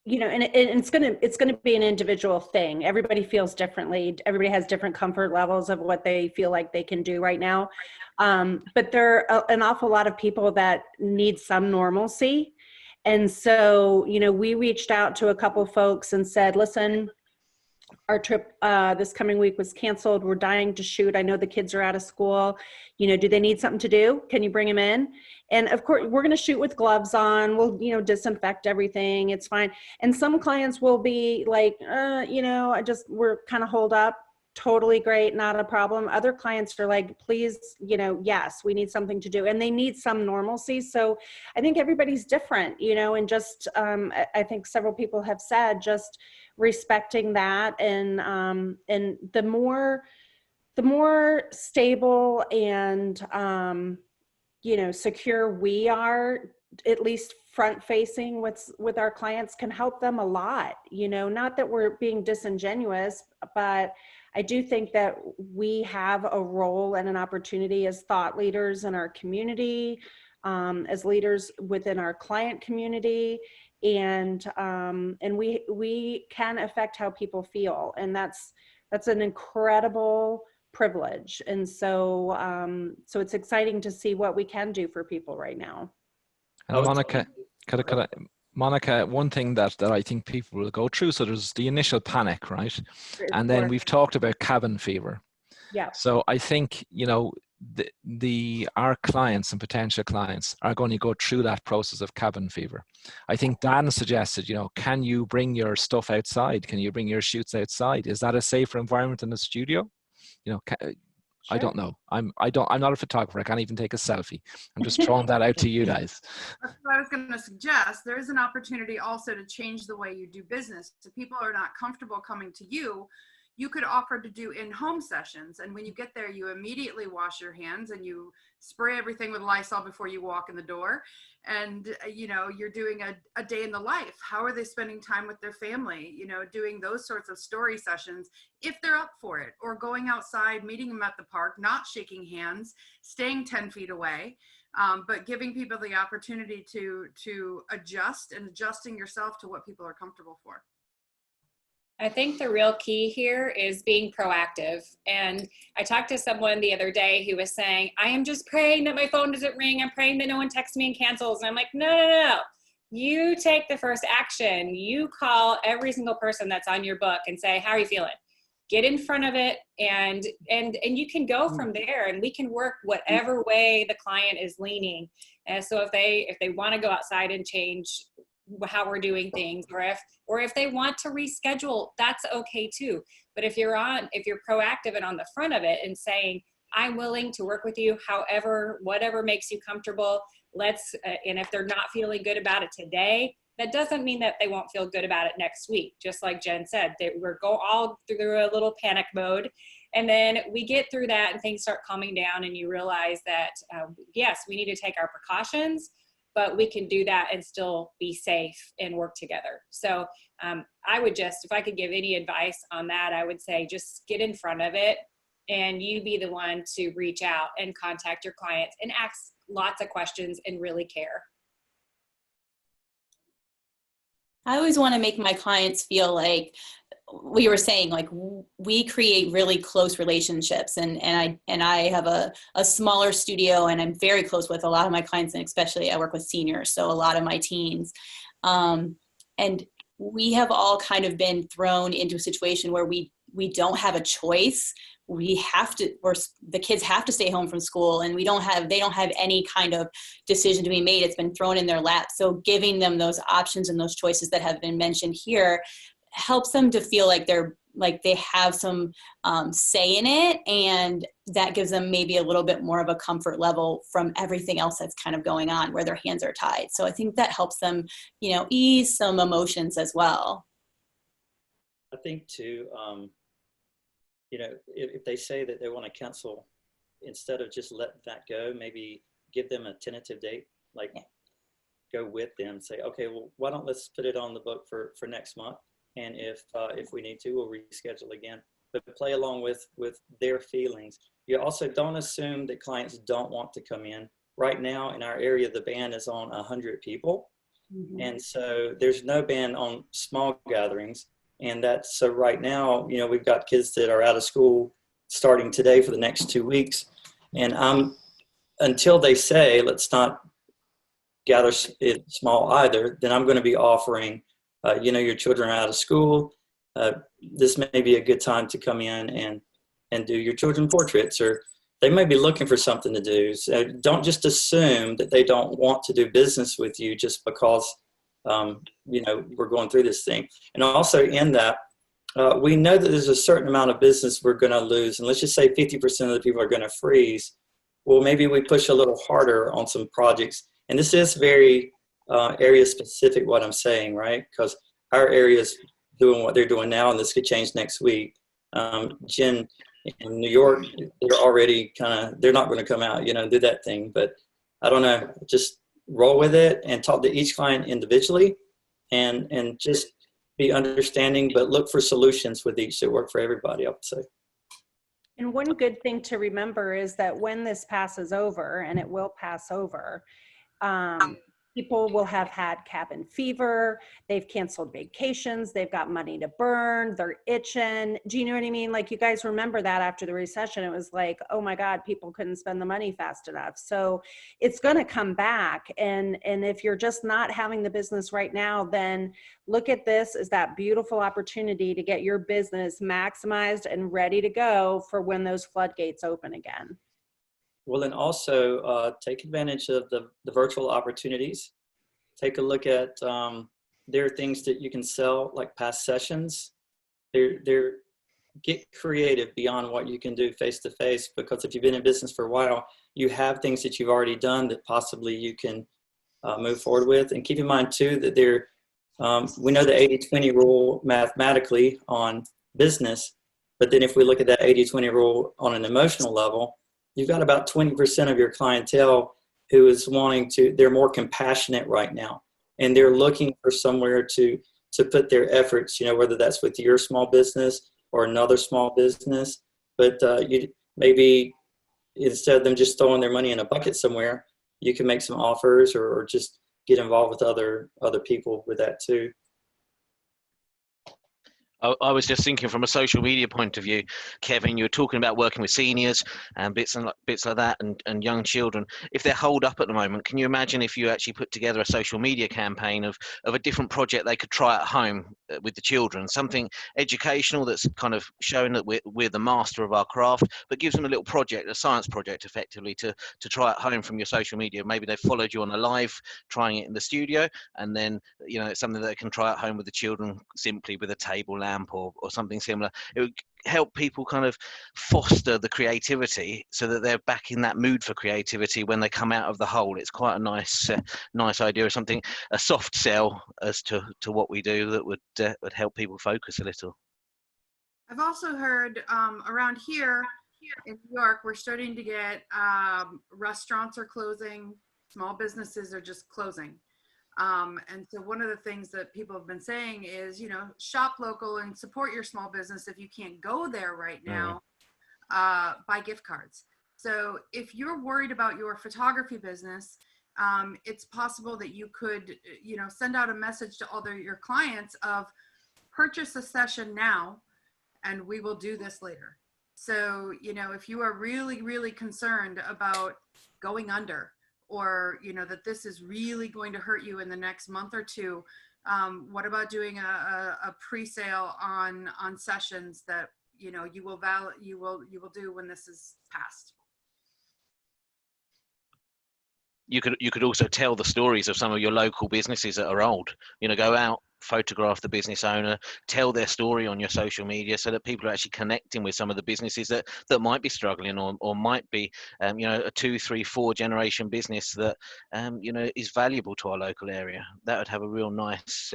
You know, and it's gonna be an individual thing. Everybody feels differently. Everybody has different comfort levels of what they feel like they can do right now. But there are an awful lot of people that need some normalcy. And so, you know, we reached out to a couple folks and said, listen, our trip this coming week was canceled. We're dying to shoot. I know the kids are out of school. You know, do they need something to do? Can you bring them in? And of course, we're going to shoot with gloves on. We'll, you know, disinfect everything. It's fine. And some clients will be like, you know, we're kind of holed up. Totally great. Not a problem. Other clients are like, please, you know, yes, we need something to do. And they need some normalcy. So I think everybody's different, you know, and just, I think several people have said just respecting that. And the more stable and, you know, secure we are, at least front facing with our clients, can help them a lot. You know, not that we're being disingenuous, but I do think that we have a role and an opportunity as thought leaders in our community, as leaders within our client community, and we can affect how people feel, and that's an incredible privilege. And so so it's exciting to see what we can do for people right now. And Monica, one thing that I think people will go through, so there's the initial panic, right? And then we've talked about cabin fever. Yeah. So I think, you know, our clients and potential clients are going to go through that process of cabin fever. I think Dan suggested, you know, can you bring your stuff outside? Can you bring your shoots outside? Is that a safer environment in the studio? You know, Sure. I don't know. I'm not a photographer. I can't even take a selfie. I'm just throwing that out to you guys. That's what I was going to suggest. There is an opportunity also to change the way you do business. If people are not comfortable coming to you, you could offer to do in-home sessions. And when you get there, you immediately wash your hands and you spray everything with Lysol before you walk in the door. And, you know, you're doing a day in the life. How are they spending time with their family? You know, doing those sorts of story sessions, if they're up for it, or going outside, meeting them at the park, not shaking hands, staying 10 feet away, but giving people the opportunity to adjust and adjusting yourself to what people are comfortable for. I think the real key here is being proactive. And I talked to someone the other day who was saying, I am just praying that my phone doesn't ring. I'm praying that no one texts me and cancels. And I'm like, no. You take the first action. You call every single person that's on your book and say, how are you feeling? get in front of it, and you can go from there, and we can work whatever way the client is leaning. And so if they want to go outside and change how we're doing things, or if they want to reschedule, that's okay too. But if you're proactive and on the front of it and saying, I'm willing to work with you, however, whatever makes you comfortable, and if they're not feeling good about it today, that doesn't mean that they won't feel good about it next week. Just like Jen said, we're all through a little panic mode. And then we get through that and things start calming down, and you realize that, yes, we need to take our precautions, but we can do that and still be safe and work together. So I would if I could give any advice on that, I would say just get in front of it, and you be the one to reach out and contact your clients and ask lots of questions and really care. I always want to make my clients feel like we were saying, like, we create really close relationships, and I have a smaller studio, and I'm very close with a lot of my clients, and especially I work with seniors, so a lot of my teens, and we have all kind of been thrown into a situation where we don't have a choice. We have to, or the kids have to stay home from school, and they don't have any kind of decision to be made. It's been thrown in their lap. So giving them those options and those choices that have been mentioned here helps them to feel like they have some say in it, and that gives them maybe a little bit more of a comfort level from everything else that's kind of going on where their hands are tied. So I think that helps them, ease some emotions as well. I think too, if they say that they want to cancel, instead of just letting that go, maybe give them a tentative date, go with them, say, okay, well, why don't let's put it on the book for next month. And if we need to, we'll reschedule again, but play along with their feelings. You also don't assume that clients don't want to come in. Right now in our area, the ban is on 100 people. Mm-hmm. And so there's no ban on small gatherings. And so right now, we've got kids that are out of school starting today for the next 2 weeks. And until they say, let's not gather it small either, then I'm going to be offering, your children are out of school. This may be a good time to come in and do your children portraits, or they may be looking for something to do. So don't just assume that they don't want to do business with you just because we're going through this thing. And also in that, we know that there's a certain amount of business we're going to lose. And let's just say 50% of the people are going to freeze. Well, maybe we push a little harder on some projects. And this is very area specific, what I'm saying, right? Because our area is doing what they're doing now, and this could change next week. Jen, in New York, they're already they're not going to come out, do that thing. But I don't know, just roll with it and talk to each client individually and just be understanding, but look for solutions with each that work for everybody, I would say. And one good thing to remember is that when this passes over, and it will pass over, people will have had cabin fever, they've canceled vacations, they've got money to burn, they're itching. Do you know what I mean? Like, you guys remember that after the recession, it was like, oh my God, people couldn't spend the money fast enough. So it's going to come back. And if you're just not having the business right now, then look at this as that beautiful opportunity to get your business maximized and ready to go for when those floodgates open again. Well, and also take advantage of the virtual opportunities. Take a look at, there are things that you can sell, like past sessions. Get creative beyond what you can do face-to-face, because if you've been in business for a while, you have things that you've already done that possibly you can move forward with. And keep in mind too that we know the 80-20 rule mathematically on business, but then if we look at that 80-20 rule on an emotional level, you've got about 20% of your clientele who is they're more compassionate right now. And they're looking for somewhere to put their efforts, whether that's with your small business or another small business. But you maybe, instead of them just throwing their money in a bucket somewhere, you can make some offers or just get involved with other people with that too. I was just thinking from a social media point of view, Kevin, you were talking about working with seniors and bits like that and young children. If they're holed up at the moment, can you imagine if you actually put together a social media campaign of a different project they could try at home with the children, something educational that's kind of showing that we're the master of our craft, but gives them a little project, a science project effectively to try at home from your social media. Maybe they've followed you on a live, trying it in the studio, and then, you know, it's something that they can try at home with the children simply with a table lamp or something similar. It would help people kind of foster the creativity so that they're back in that mood for creativity when they come out of the hole. It's quite a nice idea, of something, a soft sell as to what we do that would help people focus a little. I've also heard around here in New York, we're starting to get restaurants are closing, small businesses are just closing. And so one of the things that people have been saying is, you know, shop local and support your small business. If you can't go there right now, buy gift cards. So if you're worried about your photography business, it's possible that you could, you know, send out a message to all your clients of purchase a session now and we will do this later. So, you know, if you are really, really concerned about going under, or, you know, that this is really going to hurt you in the next month or two, what about doing a pre-sale on sessions that, you know, you will do when this is passed? You could also tell the stories of some of your local businesses that are old. You know, go out, photograph the business owner, tell their story on your social media, so that people are actually connecting with some of the businesses that might be struggling, or might be, you know, a 2, 3, 4 generation business that, you know, is valuable to our local area. That would have a real nice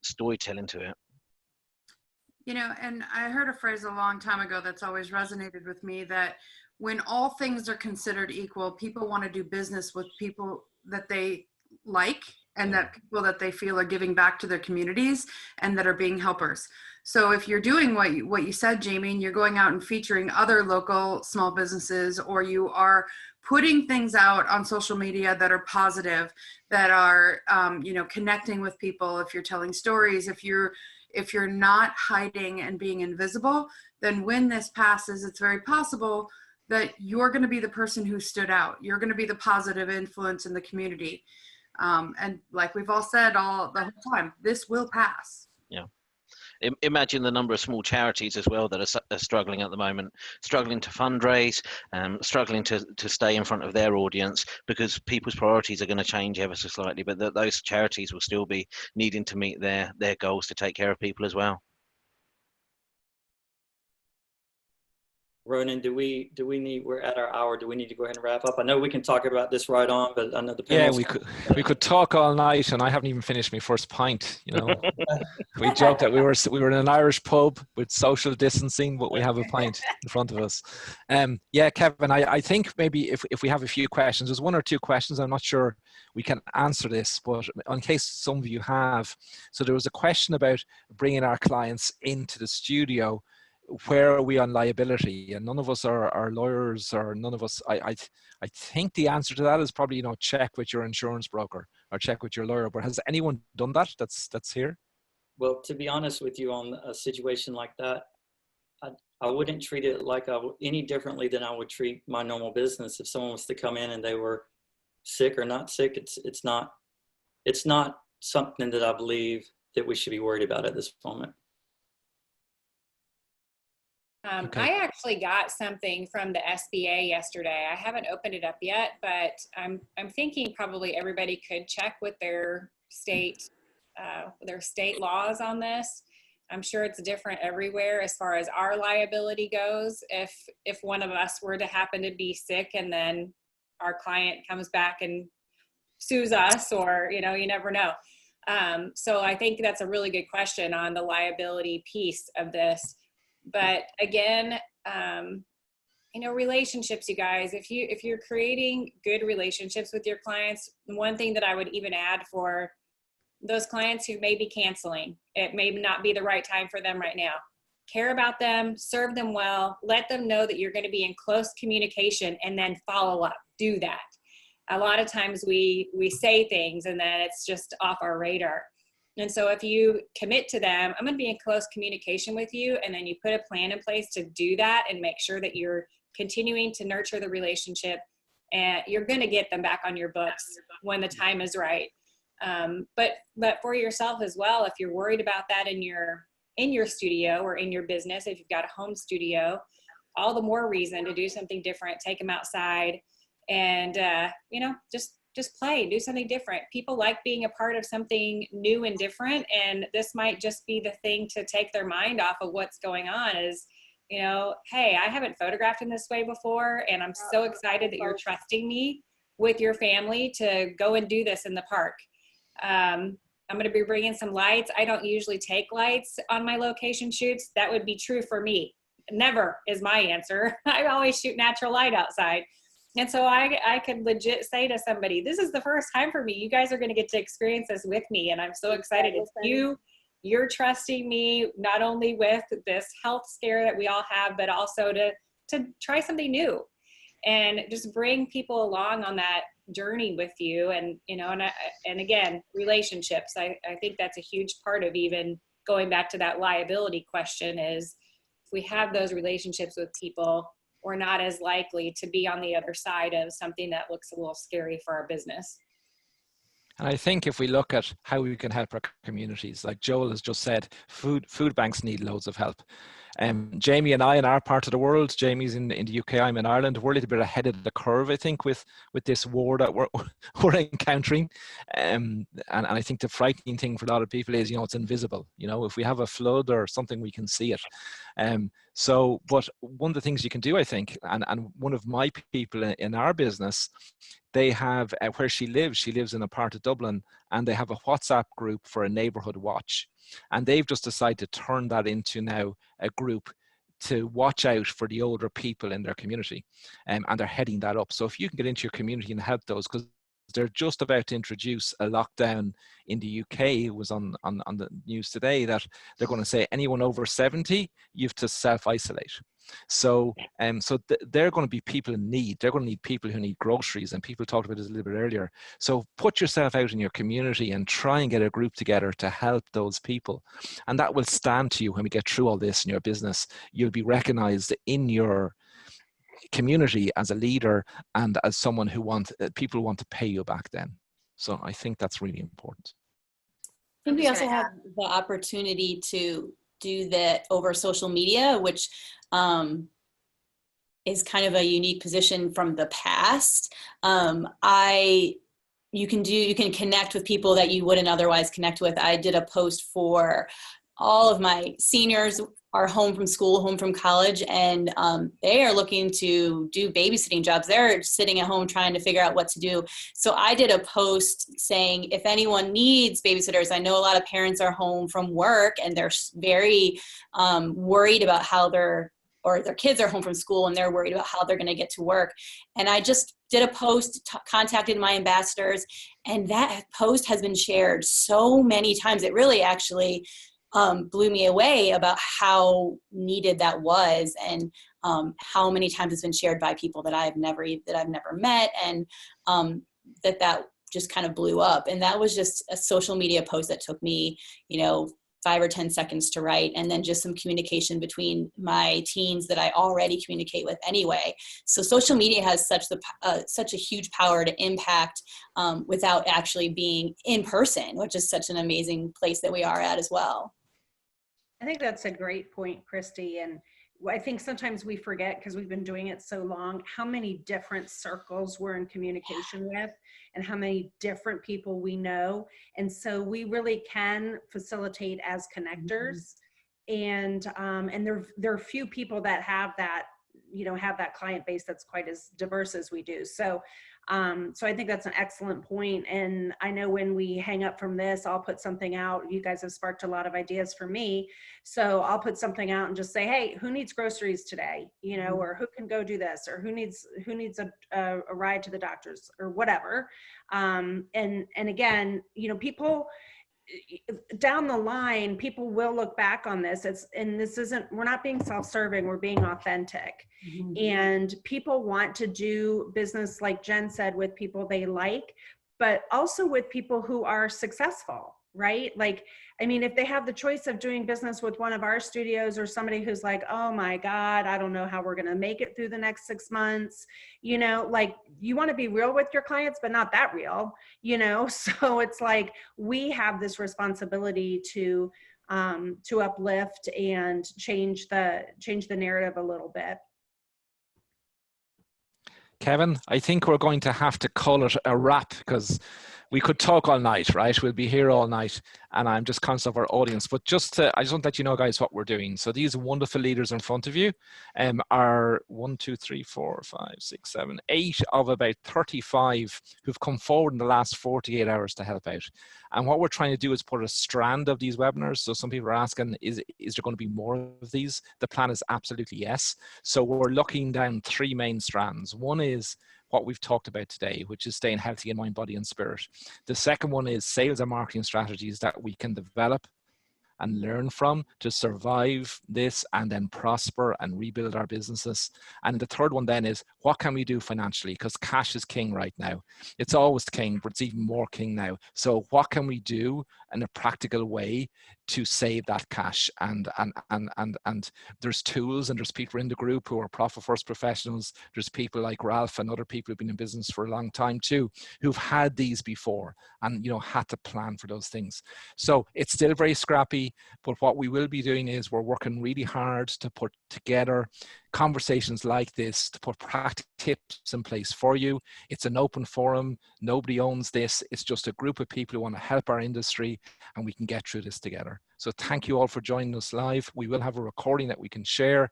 storytelling to it. You know, and I heard a phrase a long time ago that's always resonated with me, that when all things are considered equal, people want to do business with people that they like, and that people that they feel are giving back to their communities and that are being helpers. So if you're doing what you said, Jamie, and you're going out and featuring other local small businesses, or you are putting things out on social media that are positive, that are, you know, connecting with people, if you're telling stories, if you're not hiding and being invisible, then when this passes, it's very possible that you're going to be the person who stood out. You're going to be the positive influence in the community. And like we've all said the whole time, this will pass. Yeah. Imagine the number of small charities as well that are struggling at the moment, struggling to fundraise, struggling to stay in front of their audience, because people's priorities are going to change ever so slightly, but those charities will still be needing to meet their goals to take care of people as well. Ronan, we're at our hour. Do we need to go ahead and wrap up? I know we can talk about this right on, but I know the panel's... Yeah, we could talk all night, and I haven't even finished my first pint, you know. We joked that we were in an Irish pub with social distancing, but we have a pint in front of us. Yeah, Kevin, I think maybe if we have a few questions, there's 1 or 2 questions. I'm not sure we can answer this, but in case some of you have. So there was a question about bringing our clients into the studio. Where are we on liability? And none of us are lawyers, or none of us. I think the answer to that is probably, you know, check with your insurance broker or check with your lawyer. But has anyone done that? That's here. Well, to be honest with you, on a situation like that, I wouldn't treat it like any differently than I would treat my normal business. If someone was to come in and they were sick or not sick, it's not something that I believe that we should be worried about at this moment. Okay. I actually got something from the SBA yesterday. I haven't opened it up yet, but I'm thinking probably everybody could check with their state laws on this. I'm sure it's different everywhere as far as our liability goes. If one of us were to happen to be sick and then our client comes back and sues us, or, you know, you never know. So I think that's a really good question on the liability piece of this. But again, you know, relationships, you guys, if you're creating good relationships with your clients, one thing that I would even add for those clients who may be canceling, it may not be the right time for them right now. Care about them, serve them well, let them know that you're going to be in close communication, and then follow up. Do that. A lot of times we say things and then it's just off our radar. And so if you commit to them, I'm going to be in close communication with you, and then you put a plan in place to do that and make sure that you're continuing to nurture the relationship, and you're going to get them back on your books when the time is right. But for yourself as well, if you're worried about that in your studio or in your business, if you've got a home studio, all the more reason to do something different, take them outside and, just play, do something different. People like being a part of something new and different. And this might just be the thing to take their mind off of what's going on is, hey, I haven't photographed in this way before. And I'm so excited that you're trusting me with your family to go and do this in the park. I'm going to be bringing some lights. I don't usually take lights on my location shoots. That would be true for me. Never is my answer. I always shoot natural light outside. And so I could legit say to somebody, this is the first time for me. You guys are going to get to experience this with me. And I'm so excited. It's you're trusting me, not only with this health scare that we all have, but also to try something new and just bring people along on that journey with you. And, and again, relationships. I think that's a huge part of even going back to that liability question is if we have those relationships with people, we're not as likely to be on the other side of something that looks a little scary for our business. And I think if we look at how we can help our communities, like Joel has just said, food banks need loads of help. Jamie and I in our part of the world, Jamie's in the UK, I'm in Ireland, we're a little bit ahead of the curve, I think, with this war that we're encountering. And I think the frightening thing for a lot of people is, it's invisible. If we have a flood or something, we can see it. But one of the things you can do, I think, and one of my people in our business, they have where she lives in a part of Dublin, and they have a WhatsApp group for a neighborhood watch. And they've just decided to turn that into now a group to watch out for the older people in their community. And they're heading that up. So if you can get into your community and help those, because they're just about to introduce a lockdown in the UK. It was on the news today that they're going to say anyone over 70, you have to self-isolate. So they're going to be people in need. They're going to need people who need groceries, and people talked about this a little bit earlier. So put yourself out in your community and try and get a group together to help those people. And that will stand to you when we get through all this in your business. You'll be recognized in your community as a leader and as someone who people want to pay you back then. So I think that's really important. I think we also have the opportunity to do that over social media, which is kind of a unique position from the past. You can connect with people that you wouldn't otherwise connect with. I did a post for all of my seniors are home from school, home from college, and they are looking to do babysitting jobs. They're sitting at home trying to figure out what to do. So I did a post saying, if anyone needs babysitters, I know a lot of parents are home from work and they're very worried about how their kids are home from school and they're worried about how they're going to get to work. And I just did a post, contacted my ambassadors, and that post has been shared so many times. It really actually blew me away about how needed that was, and how many times it's been shared by people that I've never met, and that just kind of blew up. And that was just a social media post that took me, 5 or 10 seconds to write, and then just some communication between my teens that I already communicate with anyway. So social media has such a huge power to impact without actually being in person, which is such an amazing place that we are at as well. I think that's a great point, Kristie. And I think sometimes we forget, because we've been doing it so long, how many different circles we're in communication with and how many different people we know. And so we really can facilitate as connectors. And there are few people that have that, have that client base that's quite as diverse as we do. So I think that's an excellent point. And I know when we hang up from this, I'll put something out. You guys have sparked a lot of ideas for me. So I'll put something out and just say, hey, who needs groceries today? Or who can go do this? Or who needs a ride to the doctors or whatever. And again, people down the line, people will look back on this. We're not being self-serving, we're being authentic. Mm-hmm. And people want to do business, like Jen said, with people they like, but also with people who are successful. right? Like, I mean, if they have the choice of doing business with one of our studios or somebody who's like, oh my God, I don't know how we're going to make it through the next 6 months, you know, like you want to be real with your clients, but not that real, you know? So it's like, we have this responsibility to uplift and change the narrative a little bit. Kevin, I think we're going to have to call it a wrap because we could talk all night, right? We'll be here all night, and I'm just conscious of our audience. But I just want to let you know, guys, what we're doing. So these wonderful leaders in front of you are 1, 2, 3, 4, 5, 6, 7, 8 of about 35 who've come forward in the last 48 hours to help out. And what we're trying to do is put a strand of these webinars. So some people are asking, is there going to be more of these? The plan is absolutely yes. So we're looking down 3 main strands. One is what we've talked about today, which is staying healthy in mind, body, and spirit. The second one is sales and marketing strategies that we can develop and learn from to survive this and then prosper and rebuild our businesses. And the third one then is, what can we do financially? Because cash is king right now. It's always king, but it's even more king now. So what can we do in a practical way to save that cash? And there's tools, and there's people in the group who are profit first professionals. There's people like Ralph and other people who've been in business for a long time too, who've had these before and, you know, had to plan for those things. So it's still very scrappy, but what we will be doing is we're working really hard to put together conversations like this, to put practical tips in place for you. It's an open forum. Nobody owns this. It's just a group of people who want to help our industry, and we can get through this together. So thank you all for joining us live. We will have a recording that we can share,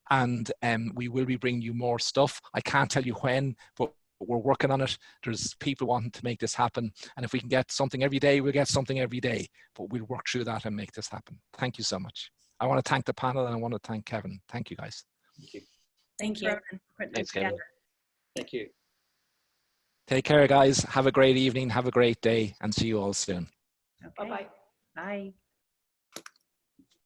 and we will be bringing you more stuff. I can't tell you when, but we're working on it. There's people wanting to make this happen. And if we can get something every day, we'll get something every day. But we'll work through that and make this happen. Thank you so much. I want to thank the panel, and I want to thank Kevin. Thank you, guys. Thank you. Thank you. Thanks, Kevin. Thank you. Take care, guys. Have a great evening. Have a great day, and see you all soon. Okay. Bye-bye. Bye.